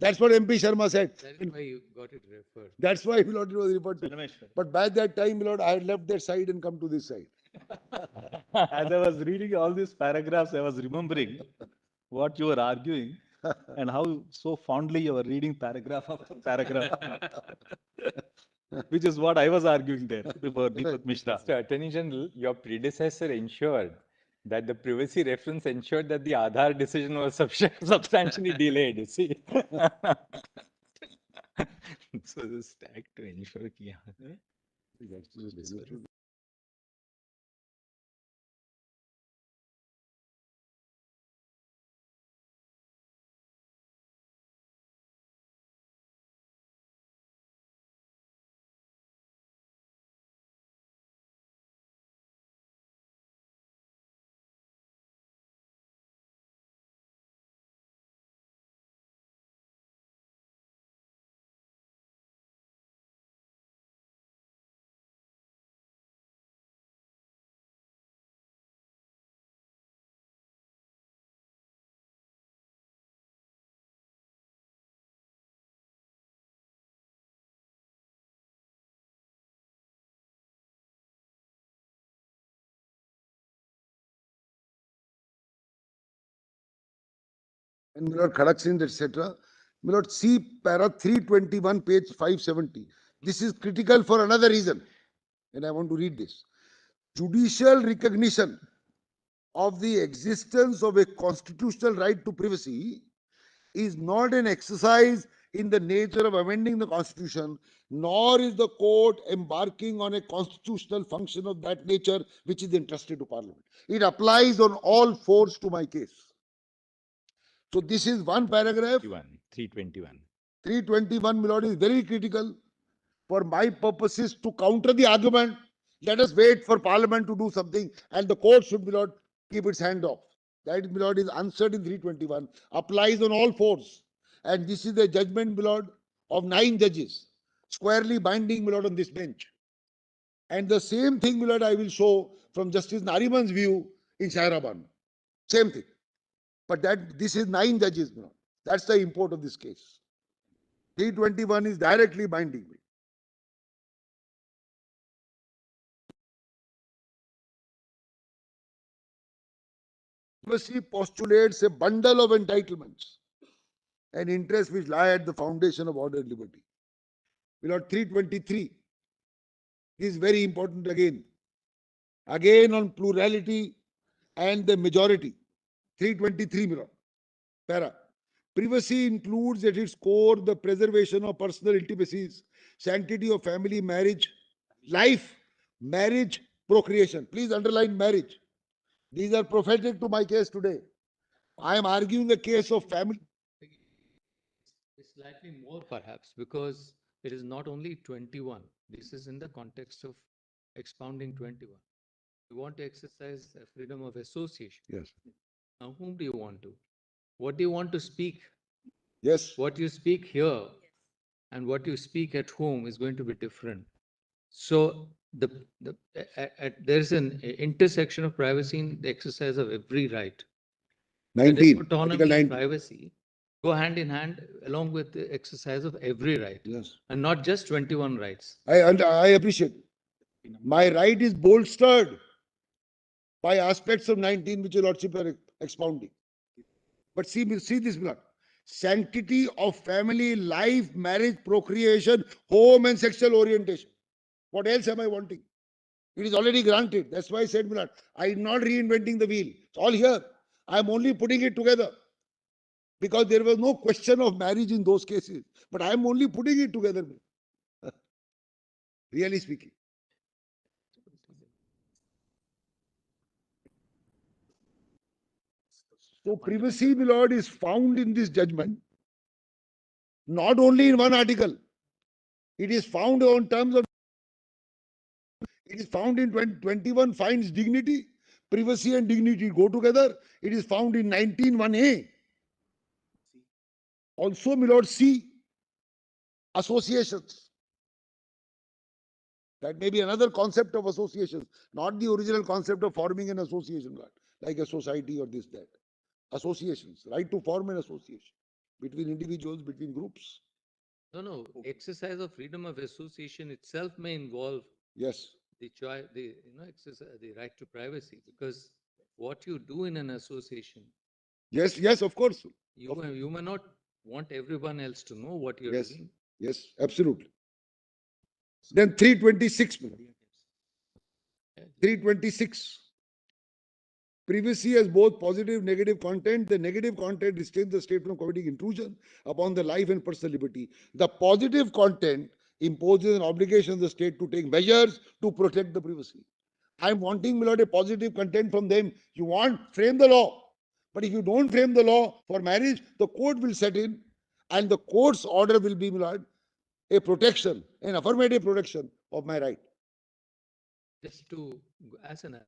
That's what MP Sharma said. That is why you got it referred. That's why, my Lord, it was referred to. Chandrachud. But by that time, my Lord, I had left that side and come to this side. As I was reading all these paragraphs, I was remembering what you were arguing and how so fondly you were reading paragraph after paragraph, which is what I was arguing there before Deepak Mishra. Mr. Attorney General, your predecessor ensured that the privacy reference ensured that the Aadhaar decision was substantially delayed, you see. So the stack to ensure कि यहाँ- And my Lord, Khadak Singh, etc. My Lord, see para 321, page 570. This is critical for another reason. And I want to read this. Judicial recognition of the existence of a constitutional right to privacy is not an exercise in the nature of amending the constitution, nor is the court embarking on a constitutional function of that nature which is entrusted to parliament. It applies on all fours to my case. So this is one paragraph. 321. 321, my Lord, is very critical. For my purposes to counter the argument, let us wait for parliament to do something and the court should, my Lord, keep its hand off. That, my Lord, is answered in 321, applies on all fours. And this is the judgment, my Lord, of 9 judges, squarely binding, my Lord, on this bench. And the same thing, my Lord, I will show from Justice Nariman's view in Shairaban. Same thing. But that this is 9 judges, my Lord. That's the import of this case. 321 is directly binding me. Privacy postulates a bundle of entitlements and interests which lie at the foundation of order and liberty. My Lord, 323 is very important again. Again on plurality and the majority. 323, my Lord. Para. Privacy includes at its core the preservation of personal intimacies, sanctity of family, marriage, life, marriage, procreation. Please underline marriage. These are prophetic to my case today. I am arguing the case of family. It's slightly more perhaps because it is not only 21. This is in the context of expounding 21. You want to exercise freedom of association. Yes. Now, whom do you want to? What do you want to speak? Yes. What you speak here and what you speak at home is going to be different. So there's an intersection of privacy in the exercise of every right. That is 19. autonomy Article and 19. privacy go hand in hand along with the exercise of every right, Yes. and not just 21 rights. I appreciate. My right is bolstered by aspects of 19 which your Lordship are expounding. But see this, blood. Sanctity of family, life, marriage, procreation, home and sexual orientation. What else am I wanting? It is already granted. That's why I said, blood, I am not reinventing the wheel. It's all here. I am only putting it together. because there was no question of marriage in those cases. But I am only putting it together, really speaking. So privacy, my lord, is found in this judgment, not only in one article. It is found on terms of, it is found in 21 finds dignity. Privacy and dignity go together. It is found in 19(1)(a). Also, my lord, C, associations. That may be another concept of associations, not the original concept of forming an association, like a society or this, that. Associations, right to form an association between individuals, between groups. No, exercise of freedom of association itself may involve Yes. the choice, exercise, the right to privacy, because what you do in an association, Yes, of course. you may not want everyone else to know what you're Yes, doing. yes, absolutely. Then 326, 326. Privacy has both positive and negative content. The negative content restrains the state from committing intrusion upon the life and personal liberty. The positive content imposes an obligation on the state to take measures to protect the privacy. I'm wanting, my lord, a positive content from them. You want, frame the law. But if you don't frame the law for marriage, the court will set in, and the court's order will be, my lord, a protection, an affirmative protection of my right. Just to, as an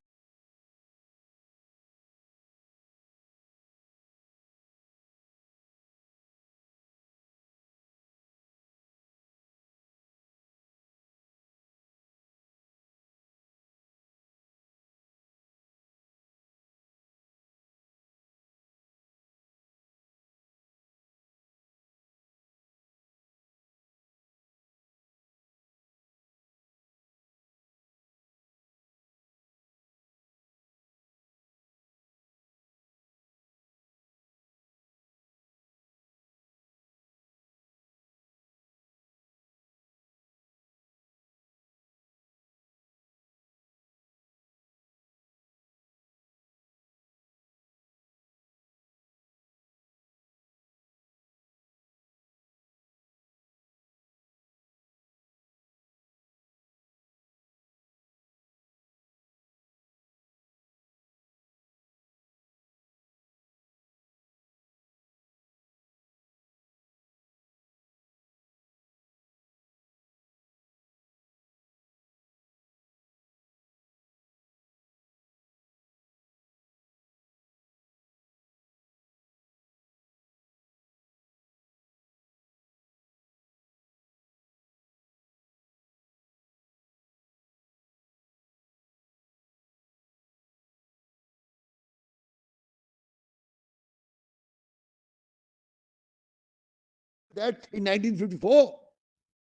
That in 1954.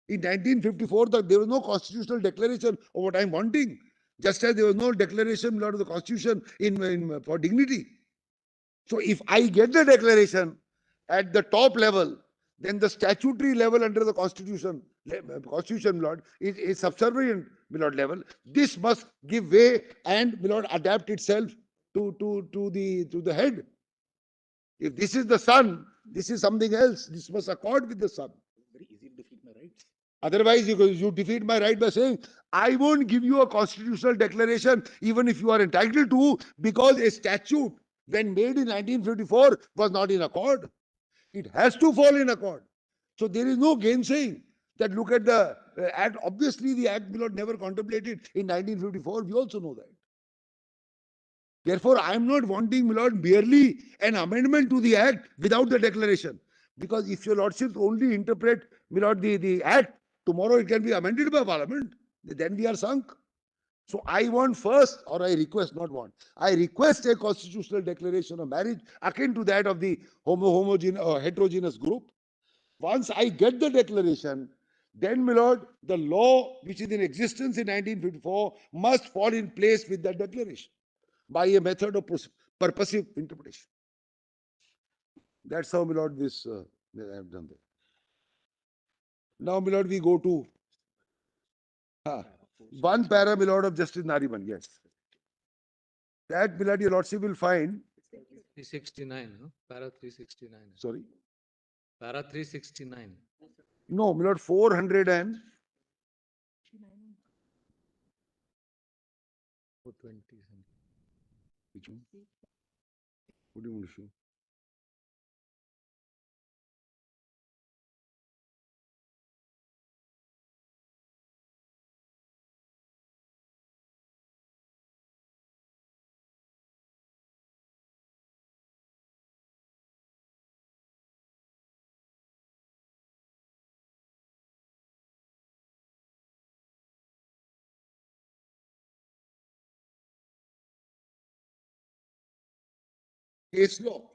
In 1954, there was no constitutional declaration of what I'm wanting, just as there was no declaration of the Constitution for dignity. So if I get the declaration at the top level, then the statutory level under the Constitution, Lord, is subservient, Lord, level. This must give way and, Lord, adapt itself to the head. If this is the sun, this is something else. This must accord with the sun. Very easy to defeat my rights. Otherwise, you defeat my right by saying, I won't give you a constitutional declaration, even if you are entitled to, because a statute, when made in 1954, was not in accord. It has to fall in accord. So there is no gainsaying that look at the act. Obviously, the act will never contemplated in 1954. We also know that. Therefore, I am not wanting, my lord, merely an amendment to the act without the declaration. Because if your lordships only interpret, my lord, the act, tomorrow it can be amended by parliament. Then we are sunk. So I want first, or I request, not want, I request a constitutional declaration of marriage akin to that of the heterogeneous group. Once I get the declaration, then, my lord, the law which is in existence in 1954 must fall in place with that declaration by a method of purposive interpretation. That's how, my lord, this I have done that. Now, my lord, we go to one para, my lord, of Justice Nariman. Yes. That, my lord, your lordship will find 369, no? Para 369. Sorry. Para 369. No, my lord, 400 and 420. which one? What do you want to show? Case law,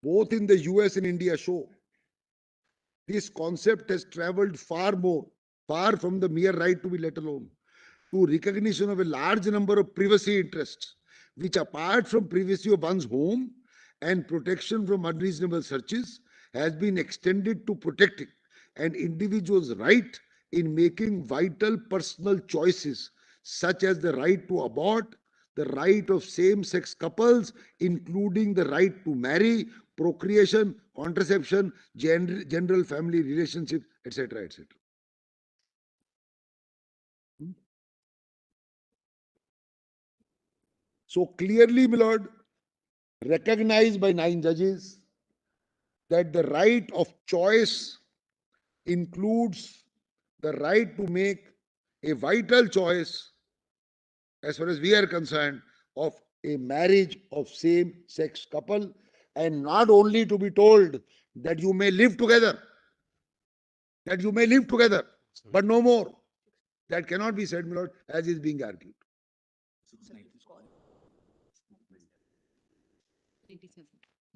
both in the US and India, show this concept has traveled far from the mere right to be let alone, to recognition of a large number of privacy interests, which apart from privacy of one's home and protection from unreasonable searches, has been extended to protecting an individual's right in making vital personal choices, such as the right to abort, the right of same-sex couples, including the right to marry, procreation, contraception, general family relationships, etc., etc. So clearly, my lord, recognized by 9 judges that the right of choice includes the right to make a vital choice, as far as we are concerned, of a marriage of same sex couple, and not only to be told that you may live together, but no more. That cannot be said, my lord, as is being argued. 97.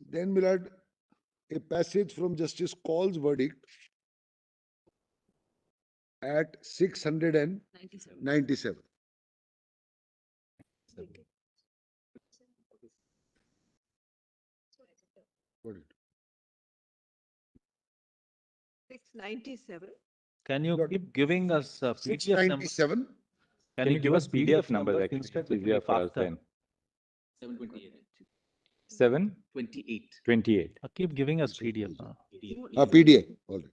Then, my lord, a passage from Justice Call's verdict at 697. 97. What is it? 697. Can you Good. keep giving us PDF numbers? 697. Can you give us PDF numbers actually? instead? It's easier for us then. 728. 28. Keep giving us PDF. PDA. All right.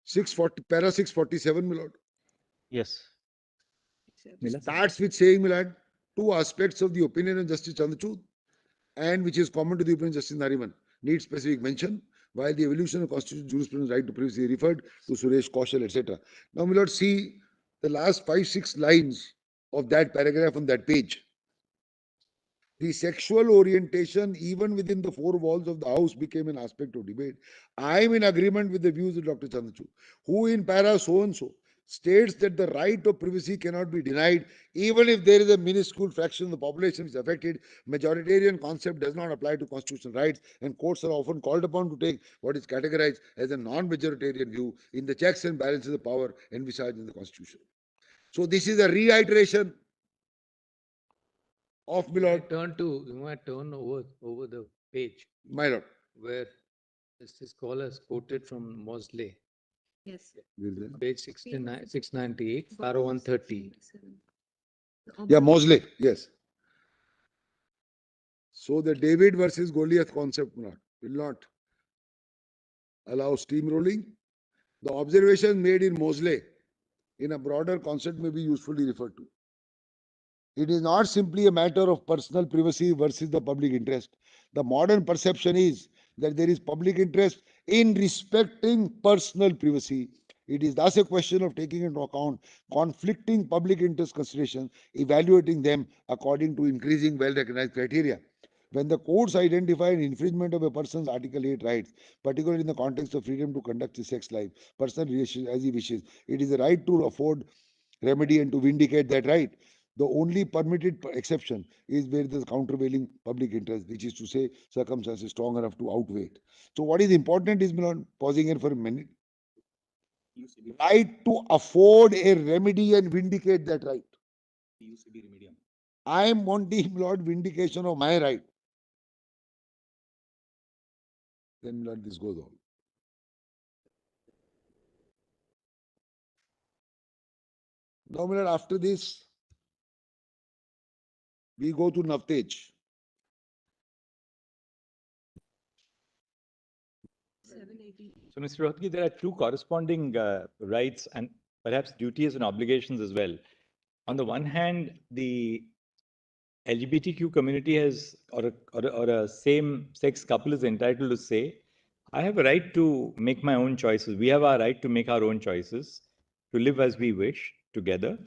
640, para 647, my lord. Yes. Starts with saying, my lord, two aspects of the opinion of Justice Chandrachud, and which is common to the opinion of Justice Nariman, need specific mention, while the evolution of constitutional jurisprudence right to privacy referred to Suresh Kaushal, etc. Now, my lord, see the last 5-6 lines of that paragraph on that page. The sexual orientation, even within the four walls of the house, became an aspect of debate. I am in agreement with the views of Dr. Chandrachud, who in para so and so states that the right of privacy cannot be denied, even if there is a minuscule fraction of the population which is affected. Majoritarian concept does not apply to constitutional rights, and courts are often called upon to take what is categorized as a non-majoritarian view in the checks and balances of power envisaged in the Constitution. So this is a reiteration of my lord. You might turn over the page My lord. where Justice Kaul has quoted from Mosley, Yes. page 69, 698, para 130. Yeah, Mosley, yes. So the David versus Goliath concept will not allow steamrolling. The observation made in Mosley in a broader concept may be usefully referred to. It is not simply a matter of personal privacy versus the public interest. The modern perception is that there is public interest in respecting personal privacy. It is thus a question of taking into account conflicting public interest considerations, evaluating them according to increasing well-recognized criteria. When the courts identify an infringement of a person's Article 8 rights, particularly in the context of freedom to conduct his sex life, personal relations as he wishes, it is the right to afford remedy and to vindicate that right. The only permitted exception is where there is countervailing public interest, which is to say circumstances strong enough to outweigh it. So what is important is, Milan, pausing here for a minute, right to afford a remedy and vindicate that right. I am wanting, Lord, vindication of my right. Then, Lord, this goes on. Now, Lord, after this, We go to Navtej. So, Mr. Rohgi, there are two corresponding rights and perhaps duties and obligations as well. On the one hand, the LGBTQ community has, or a same-sex couple is entitled to say, I have a right to make my own choices. We have our right to make our own choices, to live as we wish together.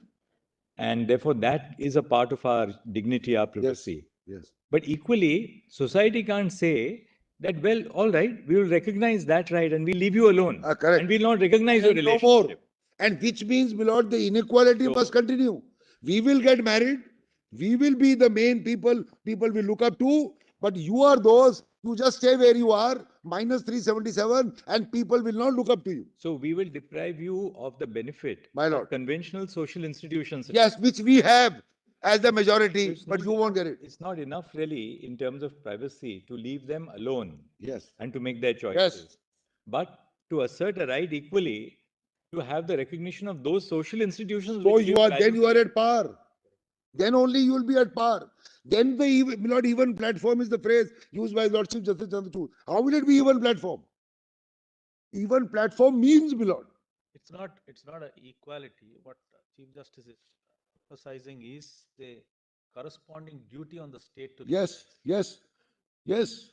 And therefore, that is a part of our dignity, our privacy. Yes. But equally, society can't say that, well, all right, we will recognize that right and we'll leave you alone. Correct. And we'll not recognize your And no relationship. more. And which means, my lord, the inequality must continue. We will get married. We will be the main people will look up to. But you are those, you just stay where you are, minus 377, and people will not look up to you. So we will deprive you of the benefit My lord. of conventional social institutions. Yes, which we have as the So majority, it's but not you won't enough- get it. It's not enough really in terms of privacy to leave them alone Yes. and to make their choices. But to assert a right equally to have the recognition of those social institutions So which you give are, value then you are at par. Then only you will be at par. Then the even, not even platform is the phrase used by Lord Chief Justice Chandrachud. How will it be even platform? Even platform means, my lord. It's not an equality. What Chief Justice is emphasizing is the corresponding duty on the state to Yes, recognize. yes.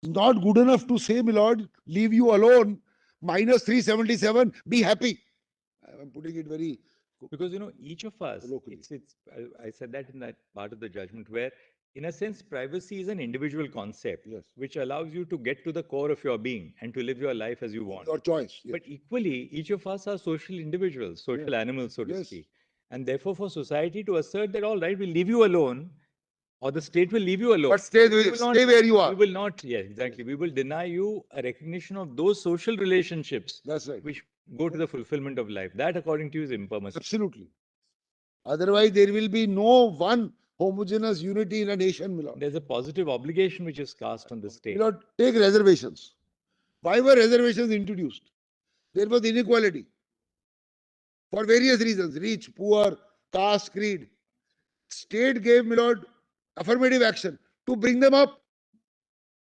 It's not good enough to say, my lord, leave you alone, minus 377, be happy. I'm putting it very because each of us, locally. I said that in that part of the judgment where, in a sense, privacy is an individual concept, Yes. which allows you to get to the core of your being and to live your life as you want. Your choice. Yes. But equally, each of us are social individuals, social animals, so to Yes. speak. And therefore, for society to assert that, all right, we'll leave you alone, or the state will leave you alone. But stay we will not- stay where you are. We will not, yes, exactly. We will deny you a recognition of those social relationships That's right. which go to the fulfillment of life. That, according to you, is impermissible. Absolutely. Otherwise, there will be no one homogeneous unity in a nation, my lord. There's a positive obligation which is cast on the My state. lord, take reservations. Why were reservations introduced? There was inequality. For various reasons, rich, poor, caste, creed. State gave, my lord, affirmative action to bring them up.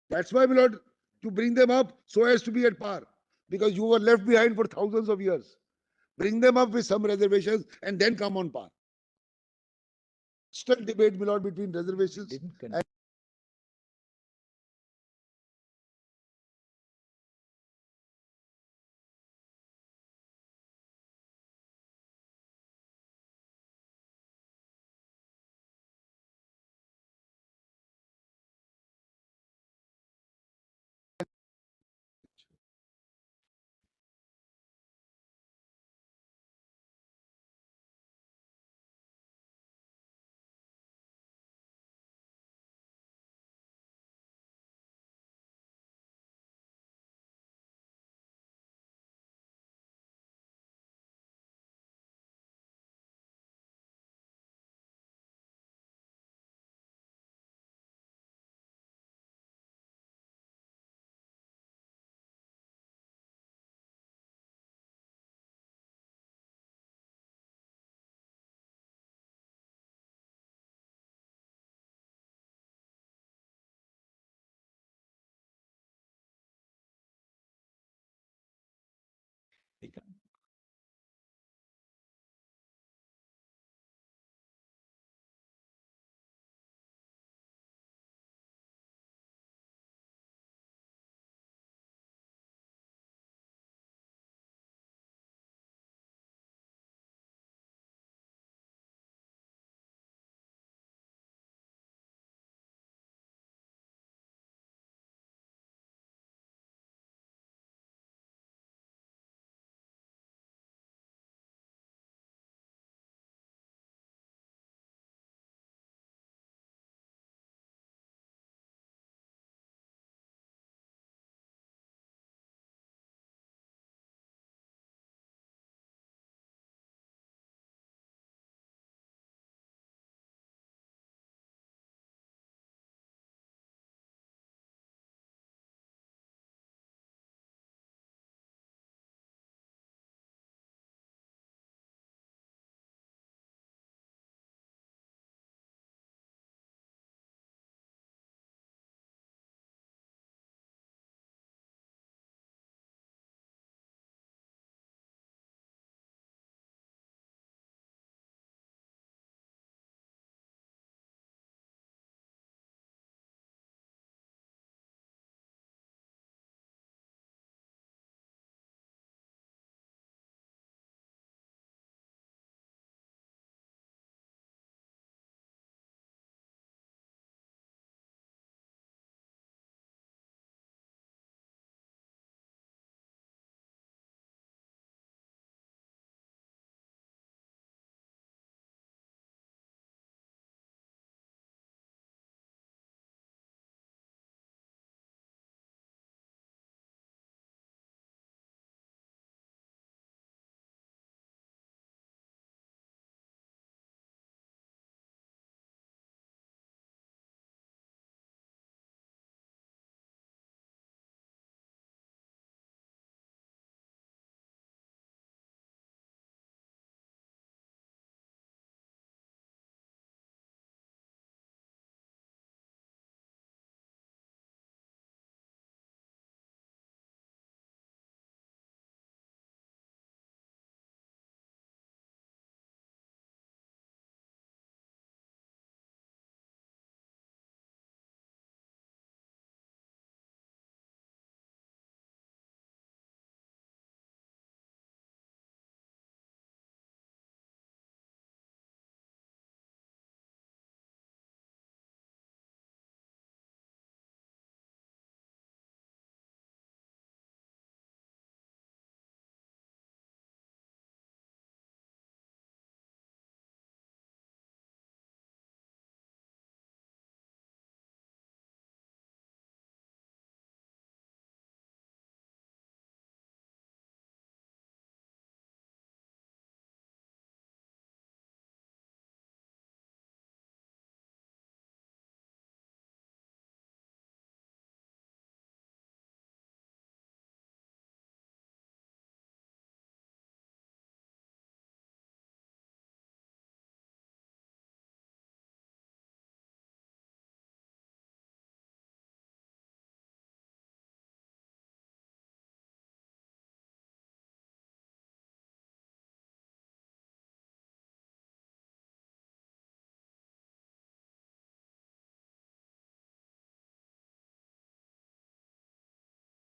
That's why, my lord, to bring them up so as to be at par. Because you were left behind for thousands of years. Bring them up with some reservations and then come on par. Still debate, my lord, between reservations Didn't con- and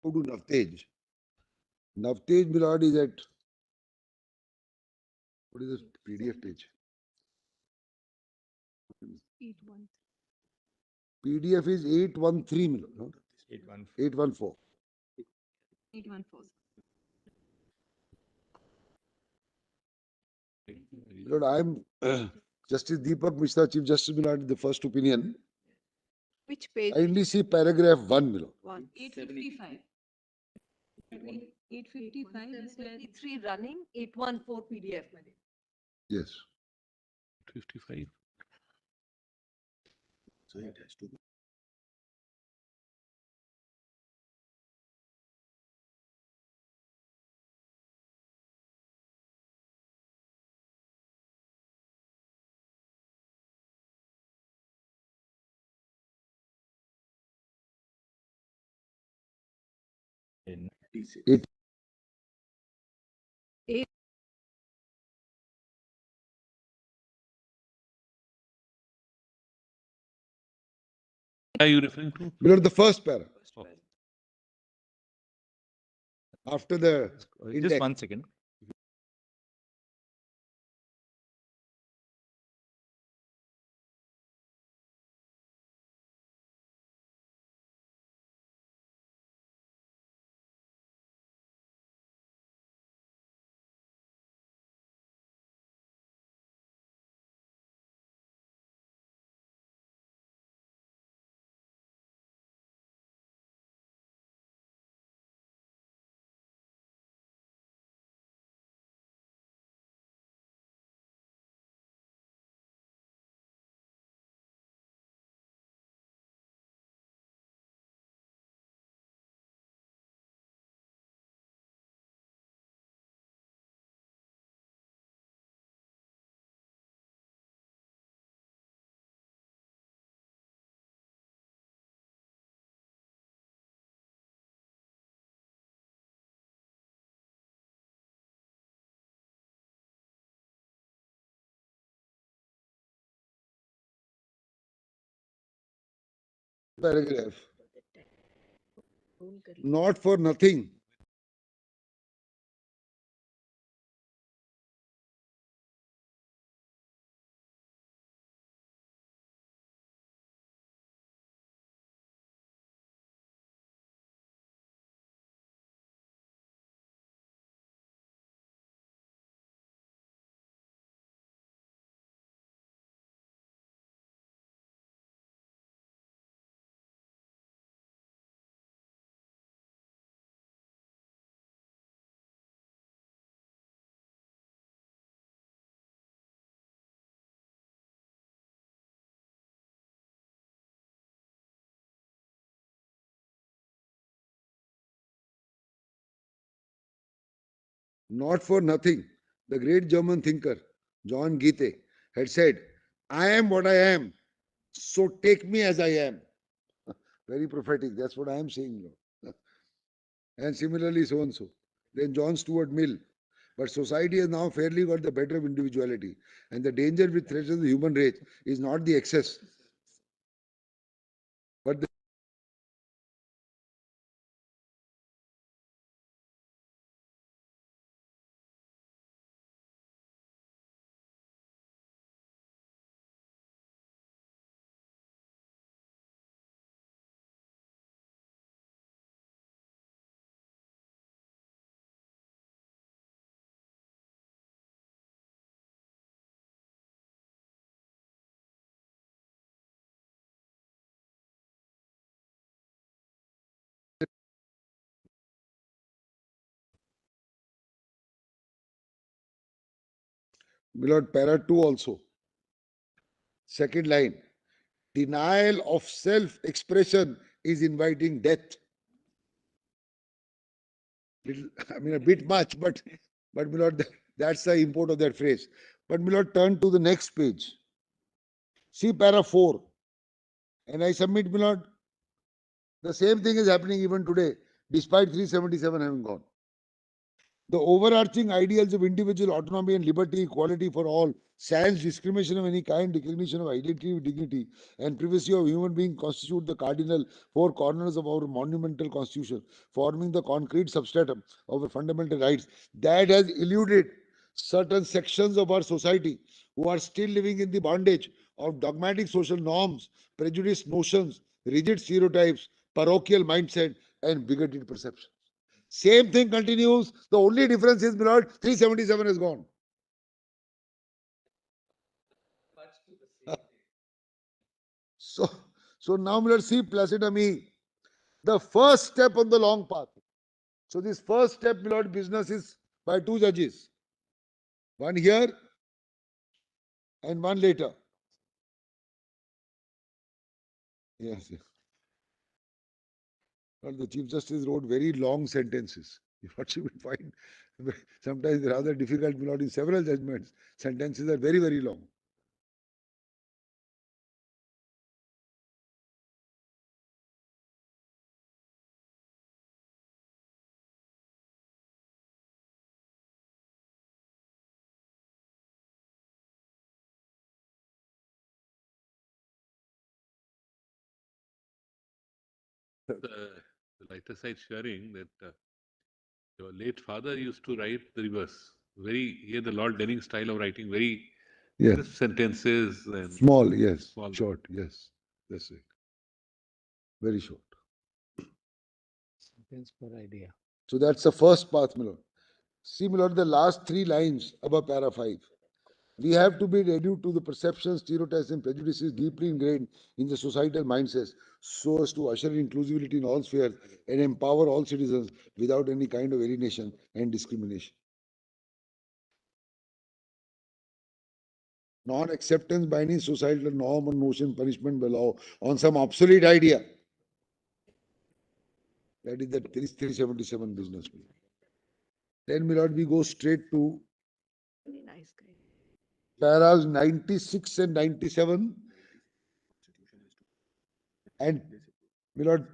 Go to Navtej. Navtej, my lord, is at, what is this PDF page? PDF is 813, my lord, no? 814. 814. 814. Lord, I am Justice Deepak Mishra, Chief Justice, my lord, the first opinion. Which page? Kindly see paragraph 1, my lord. 1. 855. 855 is where 73 running, 814 PDF. Yes. 55. So it has to be. It Are you referring to? below the first para, Oh. after the Just index. 1 second. Paragraph. Not for nothing. Not for nothing. The great German thinker, John Goethe, had said, I am what I am, so take me as I am. Very prophetic. That's what I am saying. Lord. And similarly, so and so. Then John Stuart Mill. But society has now fairly got the better of individuality. And the danger which threatens the human race is not the excess, but the Milord, para 2 also. Second line. Denial of self-expression is inviting death. Little, I mean, a bit much, but my lord, that's the import of that phrase. But my lord, turn to the next page. See para 4. And I submit, my lord, the same thing is happening even today, despite 377 having gone. The overarching ideals of individual autonomy and liberty, equality for all, sans discrimination of any kind, recognition of identity with dignity, and privacy of human being constitute the cardinal four corners of our monumental constitution, forming the concrete substratum of our fundamental rights that has eluded certain sections of our society who are still living in the bondage of dogmatic social norms, prejudiced notions, rigid stereotypes, parochial mindset, and bigoted perceptions. Same thing continues. The only difference is, my lord, 377 is gone. So, so now let's see Placida me, the first step on the long path. So this first step, my lord, business is by two judges, one here and one later. Yes, yes. Well, the Chief Justice wrote very long sentences. What you will find, sometimes rather difficult, my lord, in several judgments. Sentences are very, very long. The lighter side sharing that your late father used to write the reverse. He had the Lord Denning style of writing very Yes. crisp sentences and Small, yes. small. Short, yes. That's it. Very short. Sentence per idea. So that's the first path, my lord. See, my lord, the last three lines above para 5. We have to be ready to the perceptions, stereotypes, and prejudices deeply ingrained in the societal mindsets so as to usher inclusivity in all spheres and empower all citizens without any kind of alienation and discrimination. Non-acceptance by any societal norm or notion, punishment by law on some obsolete idea. That is the 377 business. Then, my lord, we go straight to Very nice guy. paras 96 and 97 and, my lord,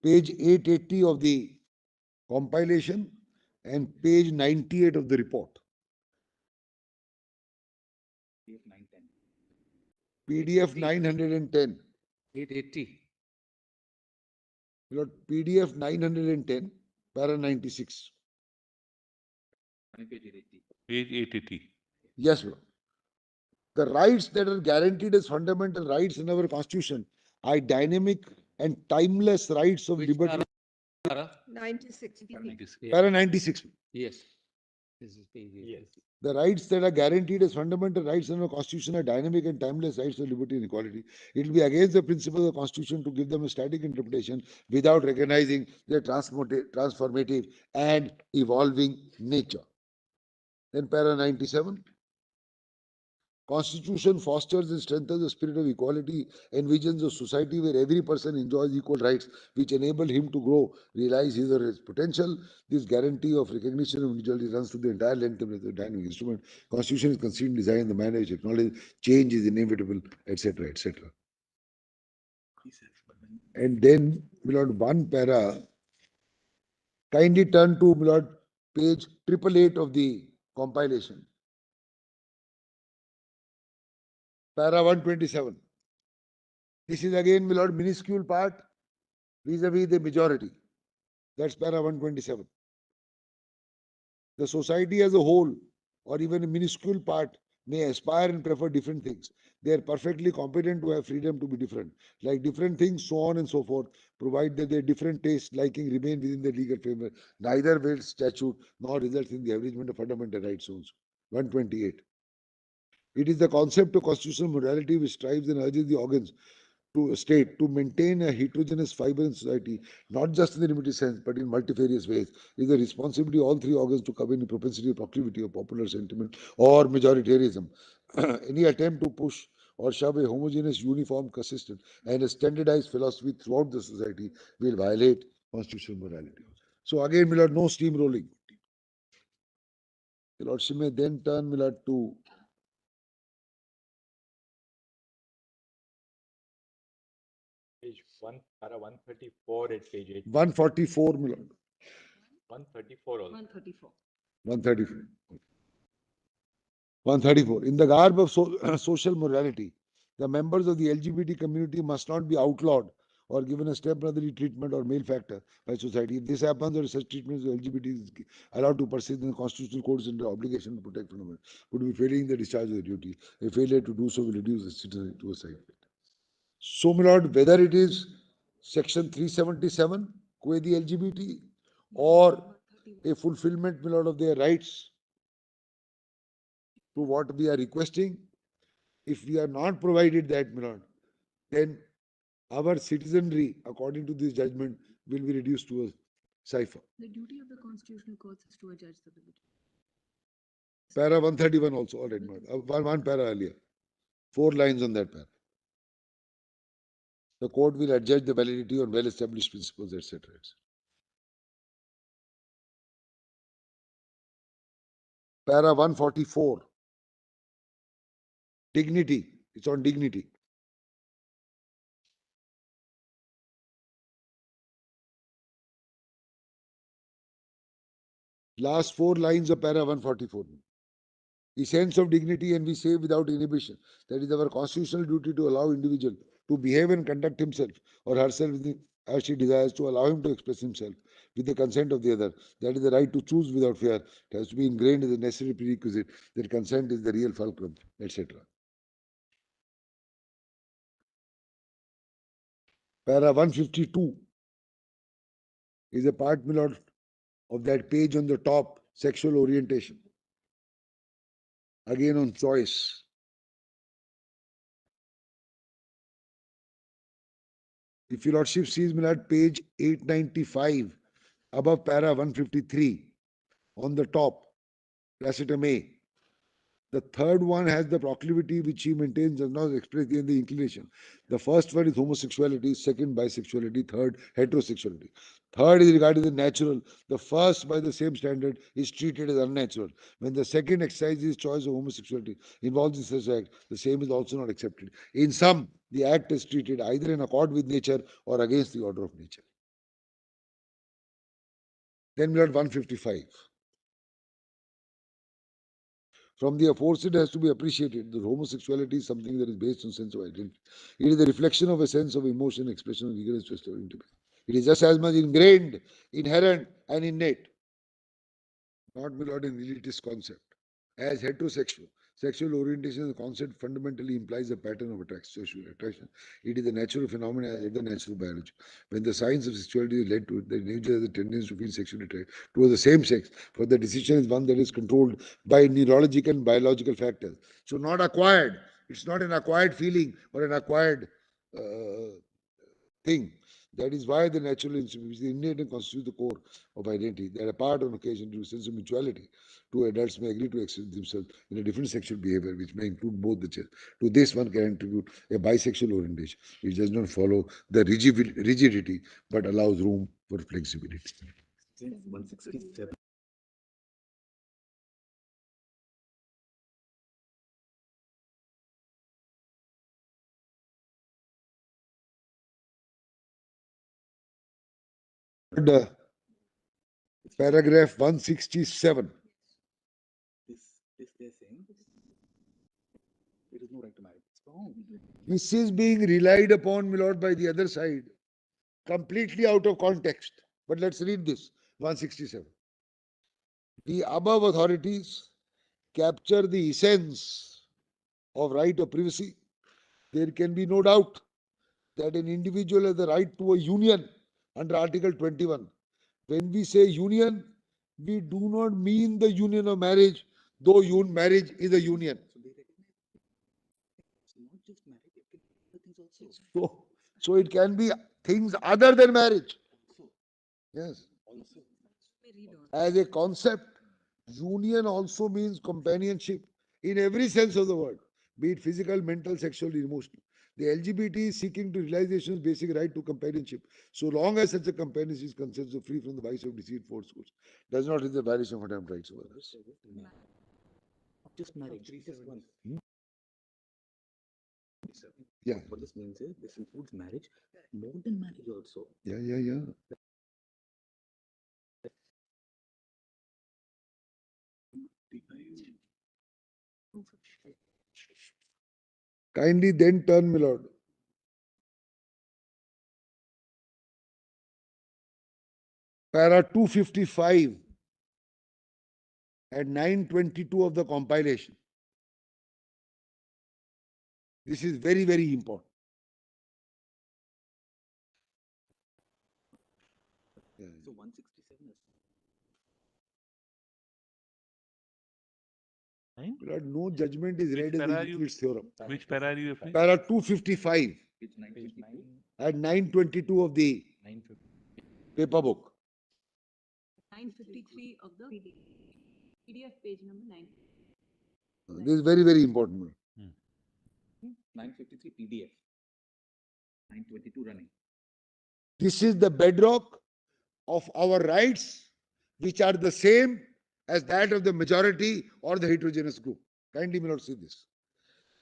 page 880 of the compilation and page 98 of the report. PDF 910. 880. My lord, PDF 910, para 96. Page 880. Yes, Lord. The rights that are guaranteed as fundamental rights in our constitution are dynamic and timeless rights of Which liberty. para? 96. Para 96. Yes. This is page 880. Yes. The rights that are guaranteed as fundamental rights in our constitution are dynamic and timeless rights of liberty and equality. It will be against the principles of the constitution to give them a static interpretation without recognizing their transformative and evolving nature. Then para 97. Constitution fosters and strengthens the spirit of equality, envisions a society where every person enjoys equal rights, which enable him to grow, realize his or his potential. This guarantee of recognition of individuality runs through the entire length of the dynamic instrument. Constitution is conceived and designed in the manner which acknowledges change is inevitable, etc., etc. And then, my lord, one para, kindly turn to, my lord, page 888 of the compilation. Para 127. This is again, my lord, minuscule part vis-a-vis the majority. That's para 127. The society as a whole, or even a minuscule part, may aspire and prefer different things. They are perfectly competent to have freedom to be different, like different things, so on and so forth, provided that their different tastes, liking remain within the legal framework. Neither will statute nor results in the abridgment of fundamental rights also. 128. It is the concept of constitutional morality which strives and urges the organs to state to maintain a heterogeneous fiber in society, not just in the limited sense, but in multifarious ways. It is the responsibility of all three organs to cover any propensity or proclivity of popular sentiment or majoritarianism. Any attempt to push or shove a homogeneous, uniform, consistent, and a standardized philosophy throughout the society will violate constitutional morality. So again, my lord, no steamrolling. The lordship may then turn, my lord, to Page 134 at page 8. 144, my lord. 134 also. 134. 134. 134. In the garb of social morality, the members of the LGBT community must not be outlawed or given a stepbrotherly treatment or male factor by society. If this happens, or such treatment of LGBT is allowed to persist, in the constitutional court is under obligation to protect from it, would be failing the discharge of the duty. A failure to do so will reduce the citizen to a side. So, my lord, whether it is section 377, Quedi LGBT, or a fulfillment, my lord, of their rights to what we are requesting, if we are not provided that, my lord, then our citizenry, according to this judgment, will be reduced to a cipher. The duty of the constitutional courts is to adjudge the validity. Para 131 also, all right, my lord. One para earlier. 4 lines on that para. The court will adjudge the validity on well-established principles, etc. Para 144. Dignity. It's on dignity. Last 4 lines of para 144. Essence of dignity, and we say without inhibition. That is our constitutional duty to allow individual to behave and conduct himself or herself as she desires, to allow him to express himself with the consent of the other. That is the right to choose without fear. It has to be ingrained as a necessary prerequisite that consent is the real fulcrum, etc. Para 152 is a part, my lord, of that page on the top, sexual orientation. Again on choice. If your lordship sees, my lord, page 895, above para 153, on the top, placetum A. The third one has the proclivity which he maintains does not express in the inclination. The first one is homosexuality, second bisexuality, third heterosexuality. Third is regarding the natural. The first, by the same standard, is treated as unnatural. When the second exercises choice of homosexuality involves in such act, the same is also not accepted. In sum, the act is treated either in accord with nature or against the order of nature. Then we have 155. From the aforesaid has to be appreciated that homosexuality is something that is based on sense of identity. It is the reflection of a sense of emotion, expression of eagerness to establish intimacy. It is just as much ingrained, inherent, and innate, not merely an elitist concept. As heterosexual, sexual orientation as a concept fundamentally implies a pattern of sexual attraction. It is a natural phenomenon as the natural biology. When the science of sexuality is led to it, the individual has a tendency to feel sexually attracted towards the same sex, for the decision is one that is controlled by neurological and biological factors. So not acquired. It's not an acquired feeling or an acquired thing. That is why the natural instinct, which is innate and constitutes the core of identity, that apart on occasion due to sense of mutuality, two adults may agree to express themselves in a different sexual behavior, which may include both the genders. To this, one can attribute a bisexual orientation, which does not follow the rigidity but allows room for flexibility. 167. Paragraph 167. This they're saying there is no right to marry. It's wrong. This is being relied upon, my lord, by the other side, completely out of context. But let's read this, 167. The above authorities capture the essence of right of privacy. There can be no doubt that an individual has the right to a union under Article 21. When we say union, we do not mean the union of marriage, though marriage is a union. So they recognize it's not just marriage, it can be other things also. So it can be things other than marriage. Also, Yes. also. As a concept, union also means companionship in every sense of the word, be it physical, mental, sexual, emotional. The LGBT is seeking to realization's basic right to companionship, so long as such a companionship is considered so free from the vice of deceit, force, does not is the violation of attempt rights of others. Not just marriage, just one. Yeah, What this means is this includes marriage, more than marriage also. yeah. Kindly then turn, my lord. Para 255 and 922 of the compilation. This is very, very important. So 167 is. Right? My lord, no judgment is read as para a are you- Euclid's theorem. Which para are you referring? Para 255 Page 922. and 922 of the 950. paper book. 953 of the PDF page number 9. This is very, very important. my lord. 953 PDF. 922 running. This is the bedrock of our rights, which are the same as that of the majority or the heterogeneous group. Kindly, my lord, see this.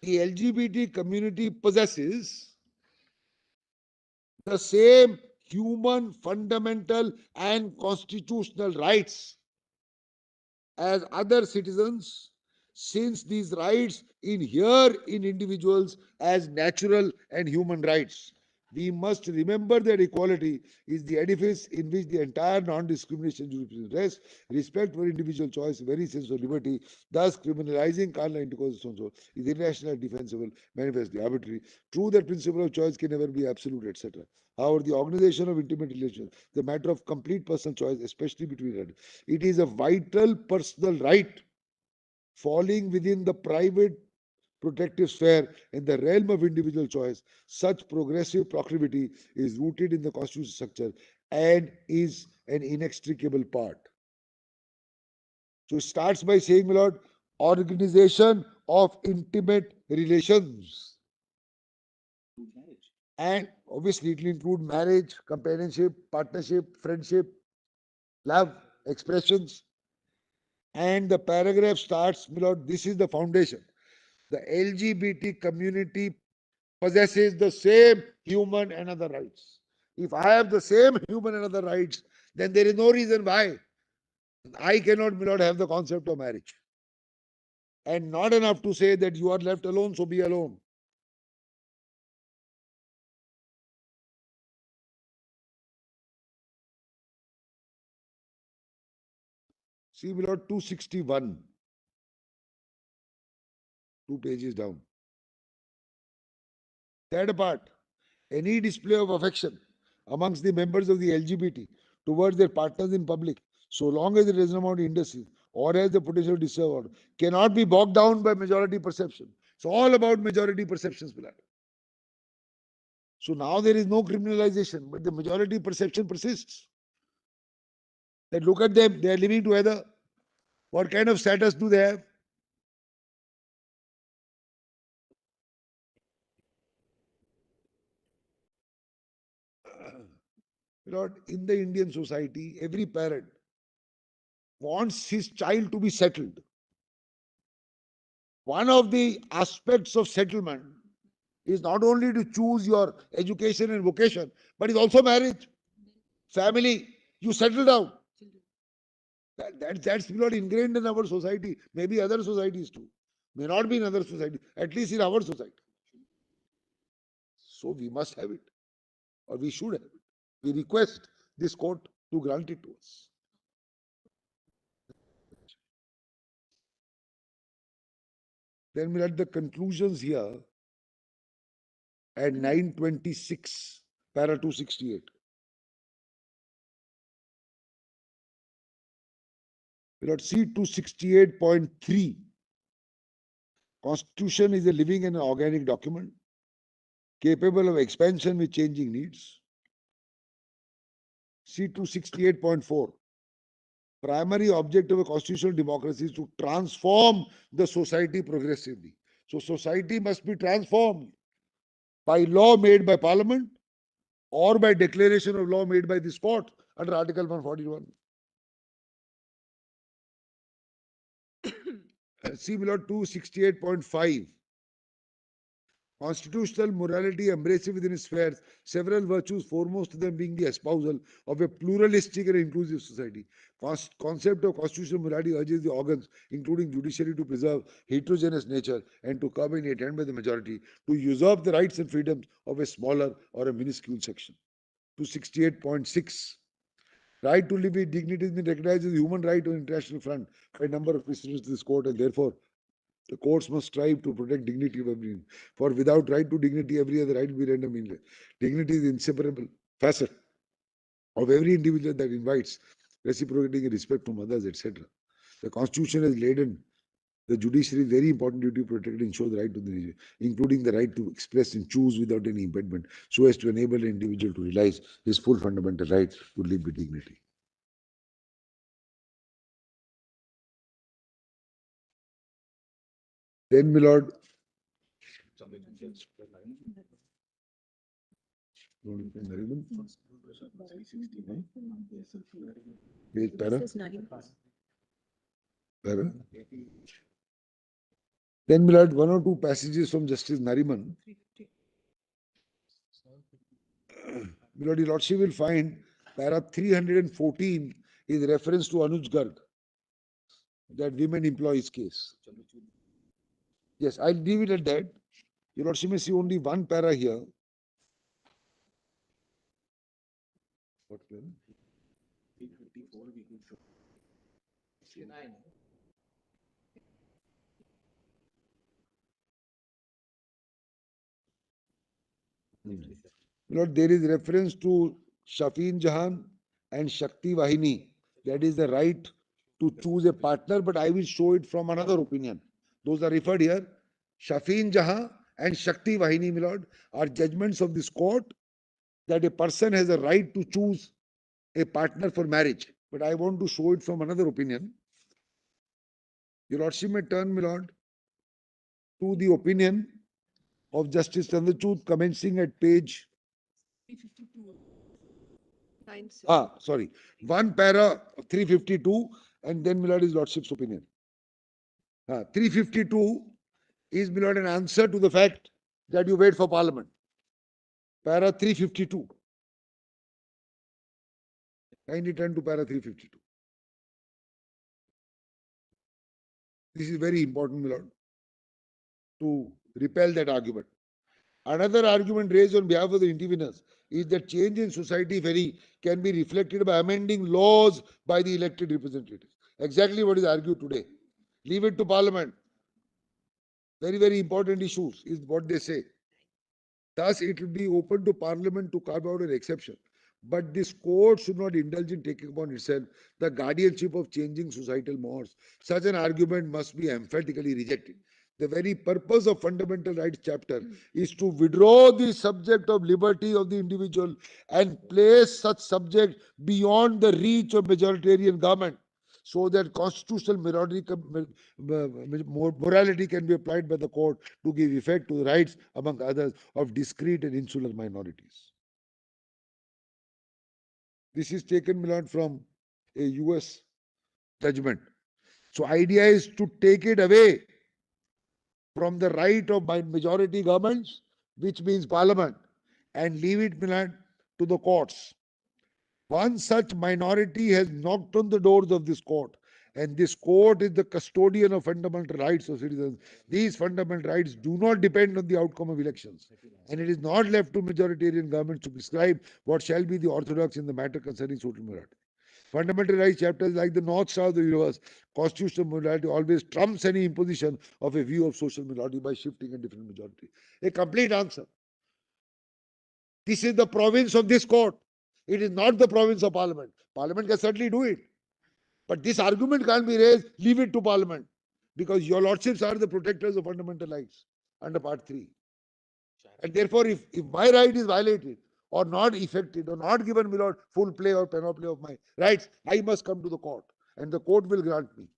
The LGBT community possesses the same human, fundamental, and constitutional rights as other citizens, since these rights inhere in individuals as natural and human rights. We must remember that equality is the edifice in which the entire non-discrimination jurisprudence rests. Respect for individual choice, very sense of liberty, thus criminalizing carnal intercourse and so is irrational and defensible, manifestly arbitrary. True that principle of choice can never be absolute, etc. However, the organization of intimate relations, the matter of complete personal choice, especially between adults, it is a vital personal right falling within the private protective sphere in the realm of individual choice. Such progressive proclivity is rooted in the constitutional structure and is an inextricable part. So it starts by saying, my lord, organization of intimate relations. Marriage. And obviously it will include marriage, companionship, partnership, friendship, love, expressions. And the paragraph starts, my lord, this is the foundation. The LGBT community possesses the same human and other rights. If I have the same human and other rights, then there is no reason why I cannot, my lord, have the concept of marriage. And not enough to say that you are left alone, so be alone. See, my lord, 261. 2 pages down. Third part, any display of affection amongst the members of the LGBT towards their partners in public, so long as it does not amount to industry or has the potential to disturb, cannot be bogged down by majority perception. It's all about majority perceptions, Pilar. So now there is no criminalization, but the majority perception persists. That look at them, they are living together. What kind of status do they have? Lord, in the Indian society, every parent wants his child to be settled. One of the aspects of settlement is not only to choose your education and vocation, but is also marriage, family. You settle down. That's not ingrained in our society. Maybe other societies too. May not be in other society, at least in our society. So we must have it, or we should have it. We request this court to grant it to us. Then we'll at the conclusions here at 926, para 268. We'll at C 268.3. Constitution is a living and organic document capable of expansion with changing needs. C 268.4. Primary object of a constitutional democracy is to transform the society progressively. So society must be transformed by law made by parliament or by declaration of law made by this court under Article 141. Similar to 68.5. Constitutional morality embraces within its spheres several virtues, foremost of them being the espousal of a pluralistic and inclusive society. Concept of constitutional morality urges the organs, including judiciary, to preserve heterogeneous nature and to curb any attempt by the majority to usurp the rights and freedoms of a smaller or a minuscule section. 268.6. Right to live with dignity has been recognized as a human right on international front by a number of precedents of this court, and therefore the courts must strive to protect dignity of everyone. For without right to dignity, every other right will be rendered meaningless. Dignity is the inseparable facet of every individual that invites reciprocating respect from others, etc. The Constitution has laden the judiciary very important duty to protect and ensure the right to the including the right to express and choose without any impediment, so as to enable an individual to realize his full fundamental right to live with dignity. Then, my lord, page para. Para. Then, my lord, one or two passages from Justice Nariman. My lord, your lordship will find para 314 is reference to Anuj Garg, that women employees case. Yes, I'll leave it at that. Your lordship may see only one para here. What para? 354 we could show. 69. Lord, there is reference to Shafeen Jahan and Shakti Vahini. That is the right to choose a partner, but I will show it from another opinion. Those are referred here. Shafeen Jahan and Shakti Vahini, my lord, are judgments of this court that a person has a right to choose a partner for marriage. But I want to show it from another opinion. Your lordship may turn, my lord, to the opinion of Justice Chandrachud commencing at page 352. sorry, one para 352, and then my lord is lordship's opinion. 352 is, my lord, an answer to the fact that you wait for parliament. Para 352. Kindly turn to para 352. This is very important, my lord, to repel that argument. Another argument raised on behalf of the interveners is that change in society, if any, can be reflected by amending laws by the elected representatives. Exactly what is argued today. Leave it to parliament. Very, very important issues is what they say. Thus, it will be open to parliament to carve out an exception. But this court should not indulge in taking upon itself the guardianship of changing societal mores. Such an argument must be emphatically rejected. The very purpose of fundamental rights chapter is to withdraw the subject of liberty of the individual and place such subject beyond the reach of majoritarian government, so that constitutional morality can be applied by the court to give effect to the rights, among others, of discrete and insular minorities. This is taken, my lord, from a US judgment. So idea is to take it away from the right of majority governments, which means parliament, and leave it, my lord, to the courts. One such minority has knocked on the doors of this court, and this court is the custodian of fundamental rights of citizens. These fundamental rights do not depend on the outcome of elections, and it is not left to majoritarian governments to prescribe what shall be the orthodox in the matter concerning social morality. Fundamental rights chapters like the North Star of the universe. Constitutional morality always trumps any imposition of a view of social morality by shifting a different majority. A complete answer. This is the province of this court. It is not the province of parliament. Parliament can certainly do it. But this argument can't be raised, leave it to parliament. Because your lordships are the protectors of fundamental rights under part 3. And therefore, if my right is violated or not effected or not given me full play or panoply of my rights, I must come to the court. And the court will grant me.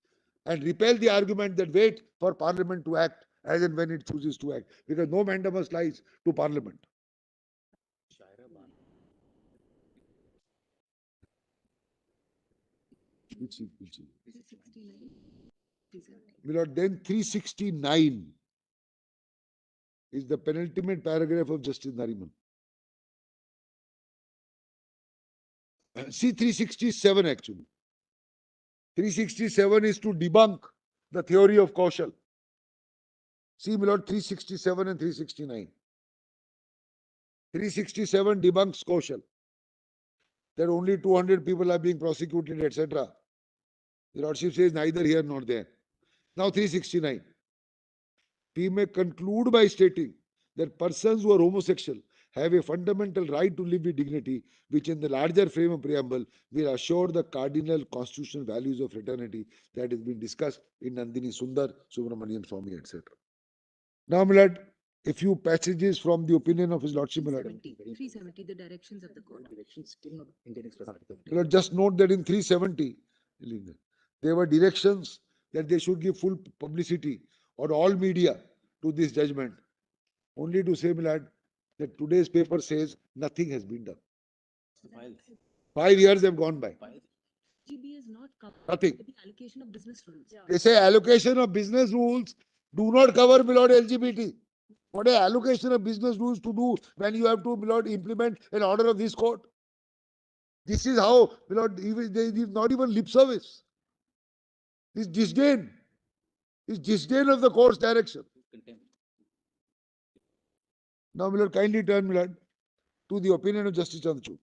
And repel the argument that wait for parliament to act as and when it chooses to act. Because no mandamus lies to parliament. My lord, then 369. is the penultimate paragraph of Justice Nariman. See 367 actually. 367 is to debunk the theory of Kaushal. See, my lord, 367 and 369. 367 debunks Kaushal. That only 200 people are being prosecuted, etc. The Lordship says neither here nor there. Now 369. We may conclude by stating that persons who are homosexual have a fundamental right to live with dignity, which in the larger frame of preamble will assure the cardinal constitutional values of fraternity that has been discussed in Nandini Sundar, Subramanian Swami, etc. Now, my lord, a few passages from the opinion of His Lordship, my lord. 370, the directions of the court. Directions still not Indian Express article. My lord, just note that in 370, there were directions that they should give full publicity or all media to this judgment. Only to say, my lord, that today's paper says nothing has been done. Files. 5 years have gone by. GB is not covered Nothing. with the allocation of business rules. They say allocation of business rules do not cover, my lord, LGBT. What is allocation of business rules to do when you have to, my lord, implement an order of this court? This is how, my lord, even, there is not even lip service. This disdain. This disdain of the court's direction. Contempt. Now, my lord, kindly turn, my lord, to the opinion of Justice Chandrachud.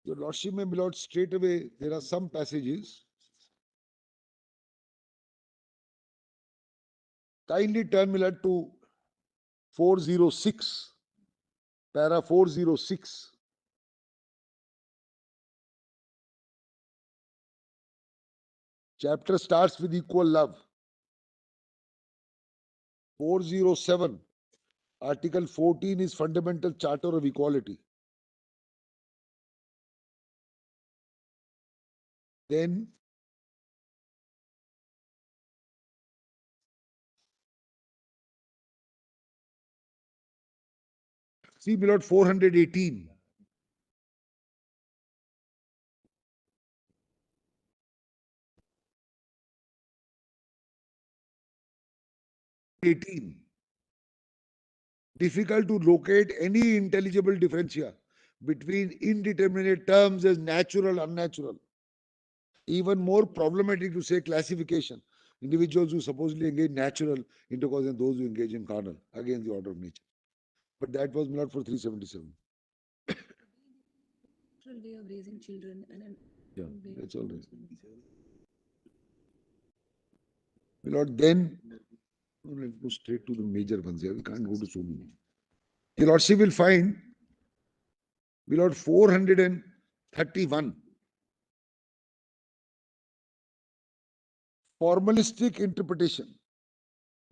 Your Lordship, my lord, straight away, there are some passages. Kindly turn, my lord, to 406, para 406. Chapter starts with equal love. 407, Article 14 is Fundamental Charter of Equality. Then see, my lord, 418. 18. Difficult to locate any intelligible differentia between indeterminate terms as natural, unnatural. Even more problematic to say classification. Individuals who supposedly engage natural intercourse and those who engage in carnal, against the order of nature. But that was not for 377. Natural way of raising children and an Yeah, way that's of- all right. My lord, then let's go straight to the major ones here. We can't go to so many. Your Lordship will find, my lord, 431. Formalistic interpretation.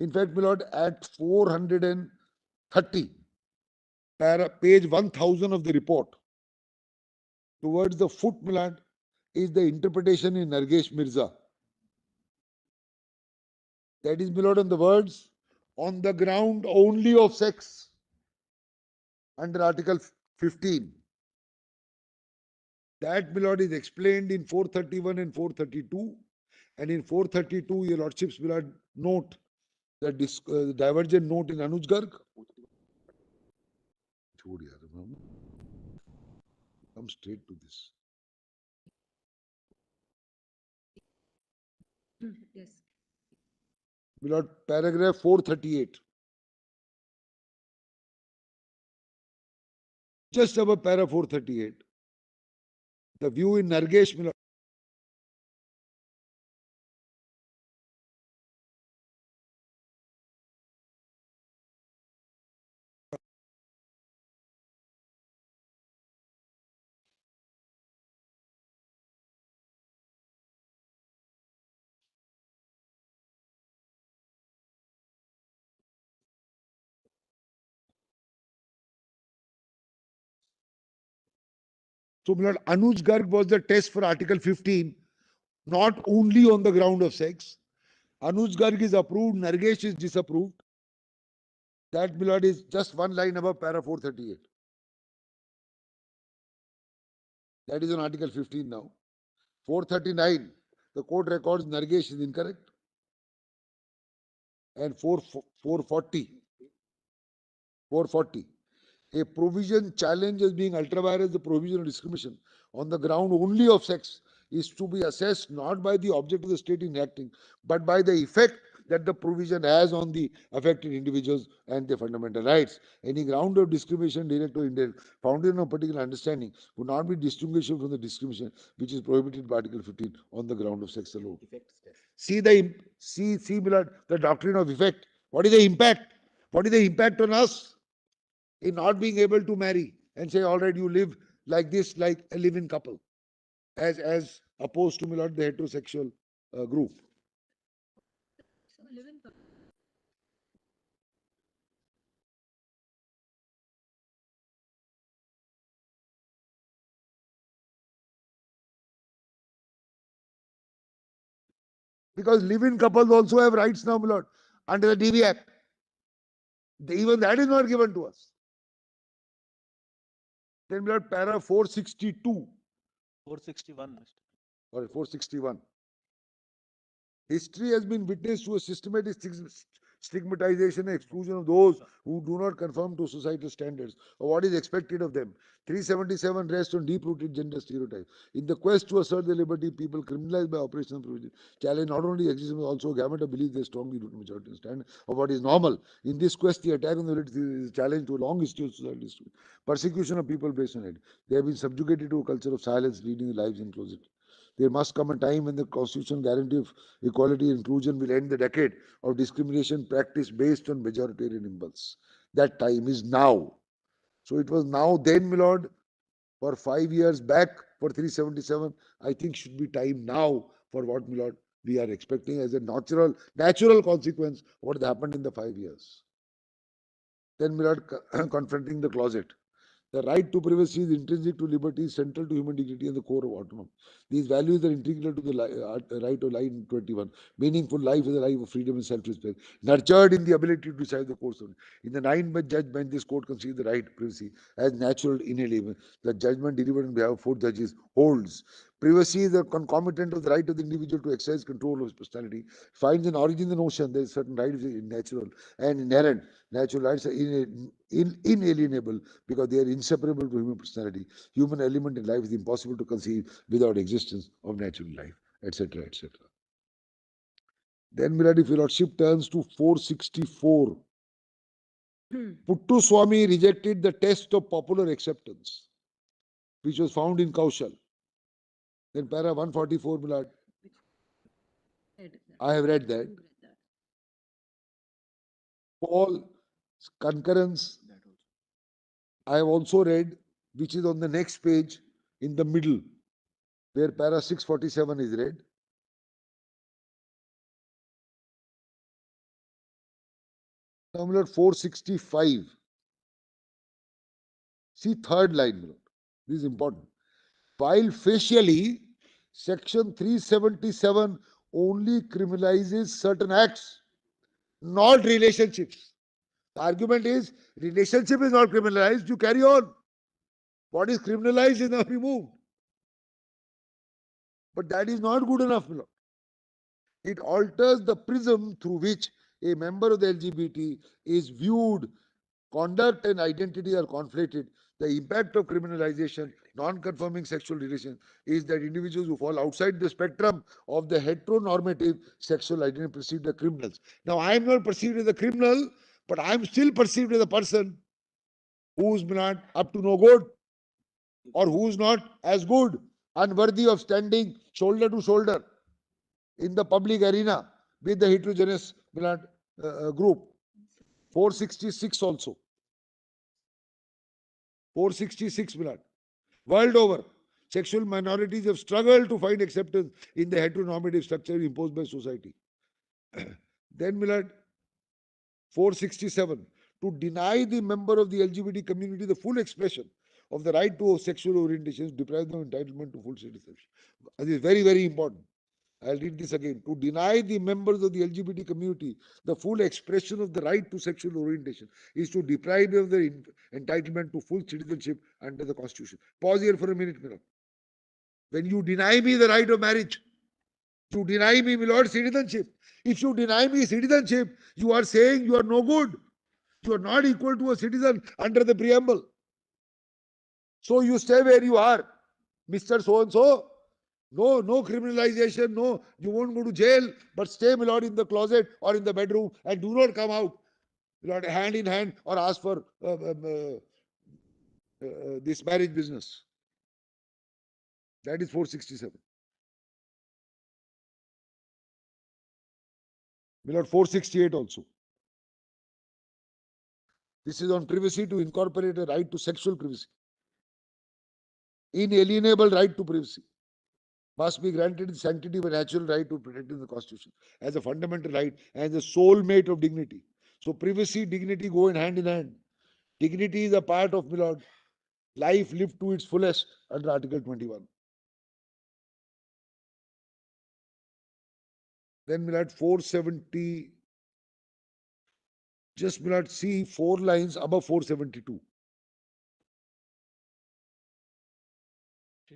In fact, my lord, at 430, page 1000 of the report, towards the foot, my lord, is the interpretation in Nargesh Mirza. That is, my lord, on the words, on the ground only of sex, under Article 15. That, my lord, is explained in 431 and 432. And in 432, your Lordship's, my lord, note the divergent note in Anuj Garg. Come straight to this. Yes. My lord, paragraph 438. Just above para 438. The view in Nargesh, my lord. So, my lord, Anuj Garg was the test for Article 15, not only on the ground of sex. Anuj Garg is approved, Nargesh is disapproved. That, my lord, is just one line above para 438. That is on Article 15 now. 439, the court records Nargesh is incorrect. And 440, a provision challenged as being ultra vires the provision of discrimination on the ground only of sex is to be assessed not by the object of the state enacting, but by the effect that the provision has on the affected individuals and their fundamental rights. Any ground of discrimination, direct or indirect, founded on a particular understanding, would not be distinguishable from the discrimination which is prohibited by Article 15 on the ground of sex alone. See beloved, the doctrine of effect. What is the impact? What is the impact on us in not being able to marry and say, all right, you live like this, like a live-in couple, as opposed to, my lord, the heterosexual group. So live-in Because live-in couples also have rights now, my lord, under the DV Act. Even that is not given to us. Then, my lord, para 462 461, Mr. or 461. History has been witness to a systematic stigmatization and exclusion of those who do not conform to societal standards or what is expected of them. 377 rests on deep-rooted gender stereotypes. In the quest to assert their liberty, people criminalized by operational provision challenge not only existence but also a gamut of beliefs they strongly rooted majority stand of what is normal. In this quest, the attack on the liberty is a challenge to a long history of social history. Persecution of people based on it. They have been subjugated to a culture of silence, leading their lives in closet. There must come a time when the constitutional guarantee of equality and inclusion will end the decade of discrimination practice based on majoritarian impulse. That time is now. So it was now then, my lord, for 5 years back for 377. I think should be time now for what, my lord, we are expecting as a natural consequence of what has happened in the 5 years. Then, my lord, confronting the closet. The right to privacy is intrinsic to liberty, central to human dignity, and the core of autonomy. These values are integral to the right of life in 21. Meaningful life is a life of freedom and self-respect, nurtured in the ability to decide the course of it. In the 9-judge bench, this court considers the right to privacy as natural, inalienable. The judgment delivered on behalf of 4 judges holds. Privacy is a concomitant of the right of the individual to exercise control of his personality. Finds an origin in the notion that certain rights are natural and inherent. Natural rights are inalienable because they are inseparable from human personality. Human element in life is impossible to conceive without existence of natural life, etc., etc. Then, Milady, if your lordship turns to 464, Puttu Swami rejected the test of popular acceptance, which was found in Kaushal. Then, para 144, Milad, I have read that. Paul's concurrence, I have also read, which is on the next page in the middle, where para 647 is read. Now, my lord, 465. See third line, my lord. This is important. While facially, section 377 only criminalizes certain acts, not relationships. The argument is relationship is not criminalized, you carry on. What is criminalized is now removed. But that is not good enough, my lord. It alters the prism through which a member of the LGBT is viewed. Conduct and identity are conflated. The impact of criminalization, non-conforming sexual relation, is that individuals who fall outside the spectrum of the heteronormative sexual identity perceived as criminals. Now, I am not perceived as a criminal, but I am still perceived as a person who's not up to no good or who's not as good, unworthy of standing shoulder to shoulder in the public arena with the heterogeneous group. 466 also. 466 blood. World over, sexual minorities have struggled to find acceptance in the heteronormative structure imposed by society. Then, Millard, 467, to deny the member of the LGBT community the full expression of the right to sexual orientation, deprive them of entitlement to full citizenship. This is very, very important. I'll read this again. To deny the members of the LGBT community the full expression of the right to sexual orientation is to deprive them of their entitlement to full citizenship under the Constitution. Pause here for a minute, Mira. When you deny me the right of marriage, you deny me, my lord, citizenship. If you deny me citizenship, you are saying you are no good. You are not equal to a citizen under the preamble. So you stay where you are, Mr. So-and-so. No criminalization, no, you won't go to jail, but stay, my lord, in the closet or in the bedroom and do not come out, my lord, hand in hand or ask for this marriage business. That is 467. My lord, 468 also. This is on privacy to incorporate a right to sexual privacy. Inalienable right to privacy must be granted the sanctity of a natural right to protect in the Constitution as a fundamental right and the sole mate of dignity. So privacy, dignity go in hand. Dignity is a part of, my lord, life lived to its fullest under Article 21. Then, my lord, 470, just, my lord, see 4 lines above 472.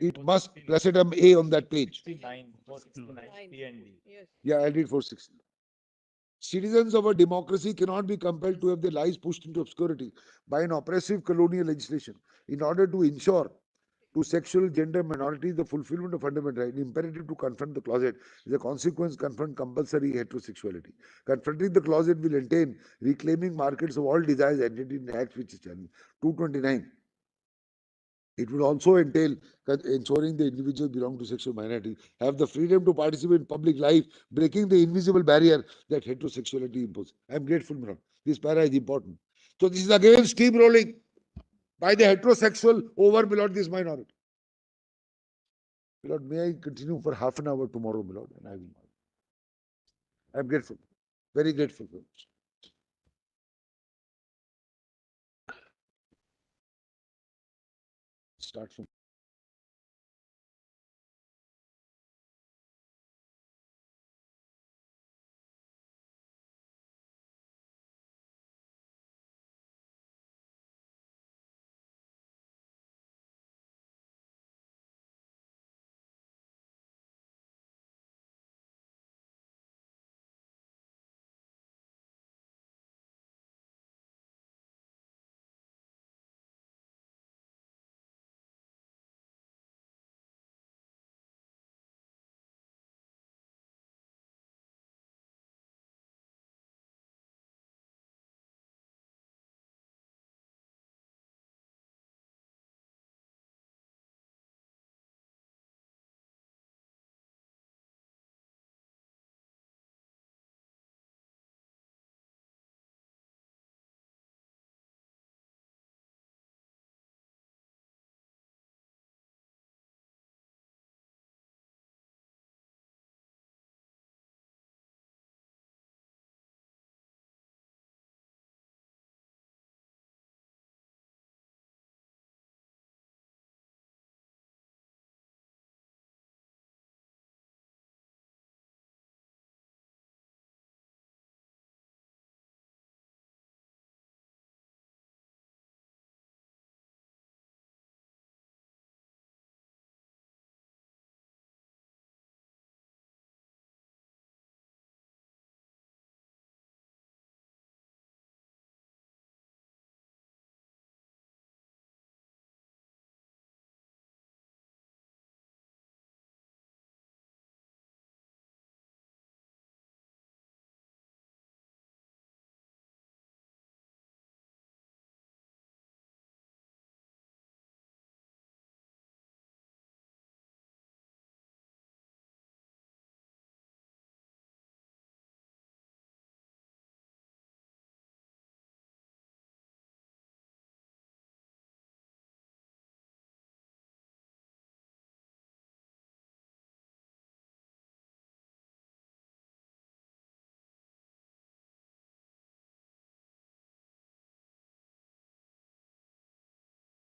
It must recitum A on that page. 69, 469, C and D. Yes. Yeah, I'll read 460. Citizens of a democracy cannot be compelled to have their lives pushed into obscurity by an oppressive colonial legislation in order to ensure to sexual gender minorities the fulfillment of fundamental right. Imperative to confront the closet is a consequence confront compulsory heterosexuality. Confronting the closet will entail reclaiming markets of all desires entered in acts which is challenged. 229. It will also entail ensuring the individuals belong to sexual minorities have the freedom to participate in public life, breaking the invisible barrier that heterosexuality imposes. I am grateful, Miran. This para is important. So this is again steamrolling by the heterosexual over, my lord, this minority. My lord, may I continue for half an hour tomorrow, my lord? And I will. I am grateful, very grateful. Start from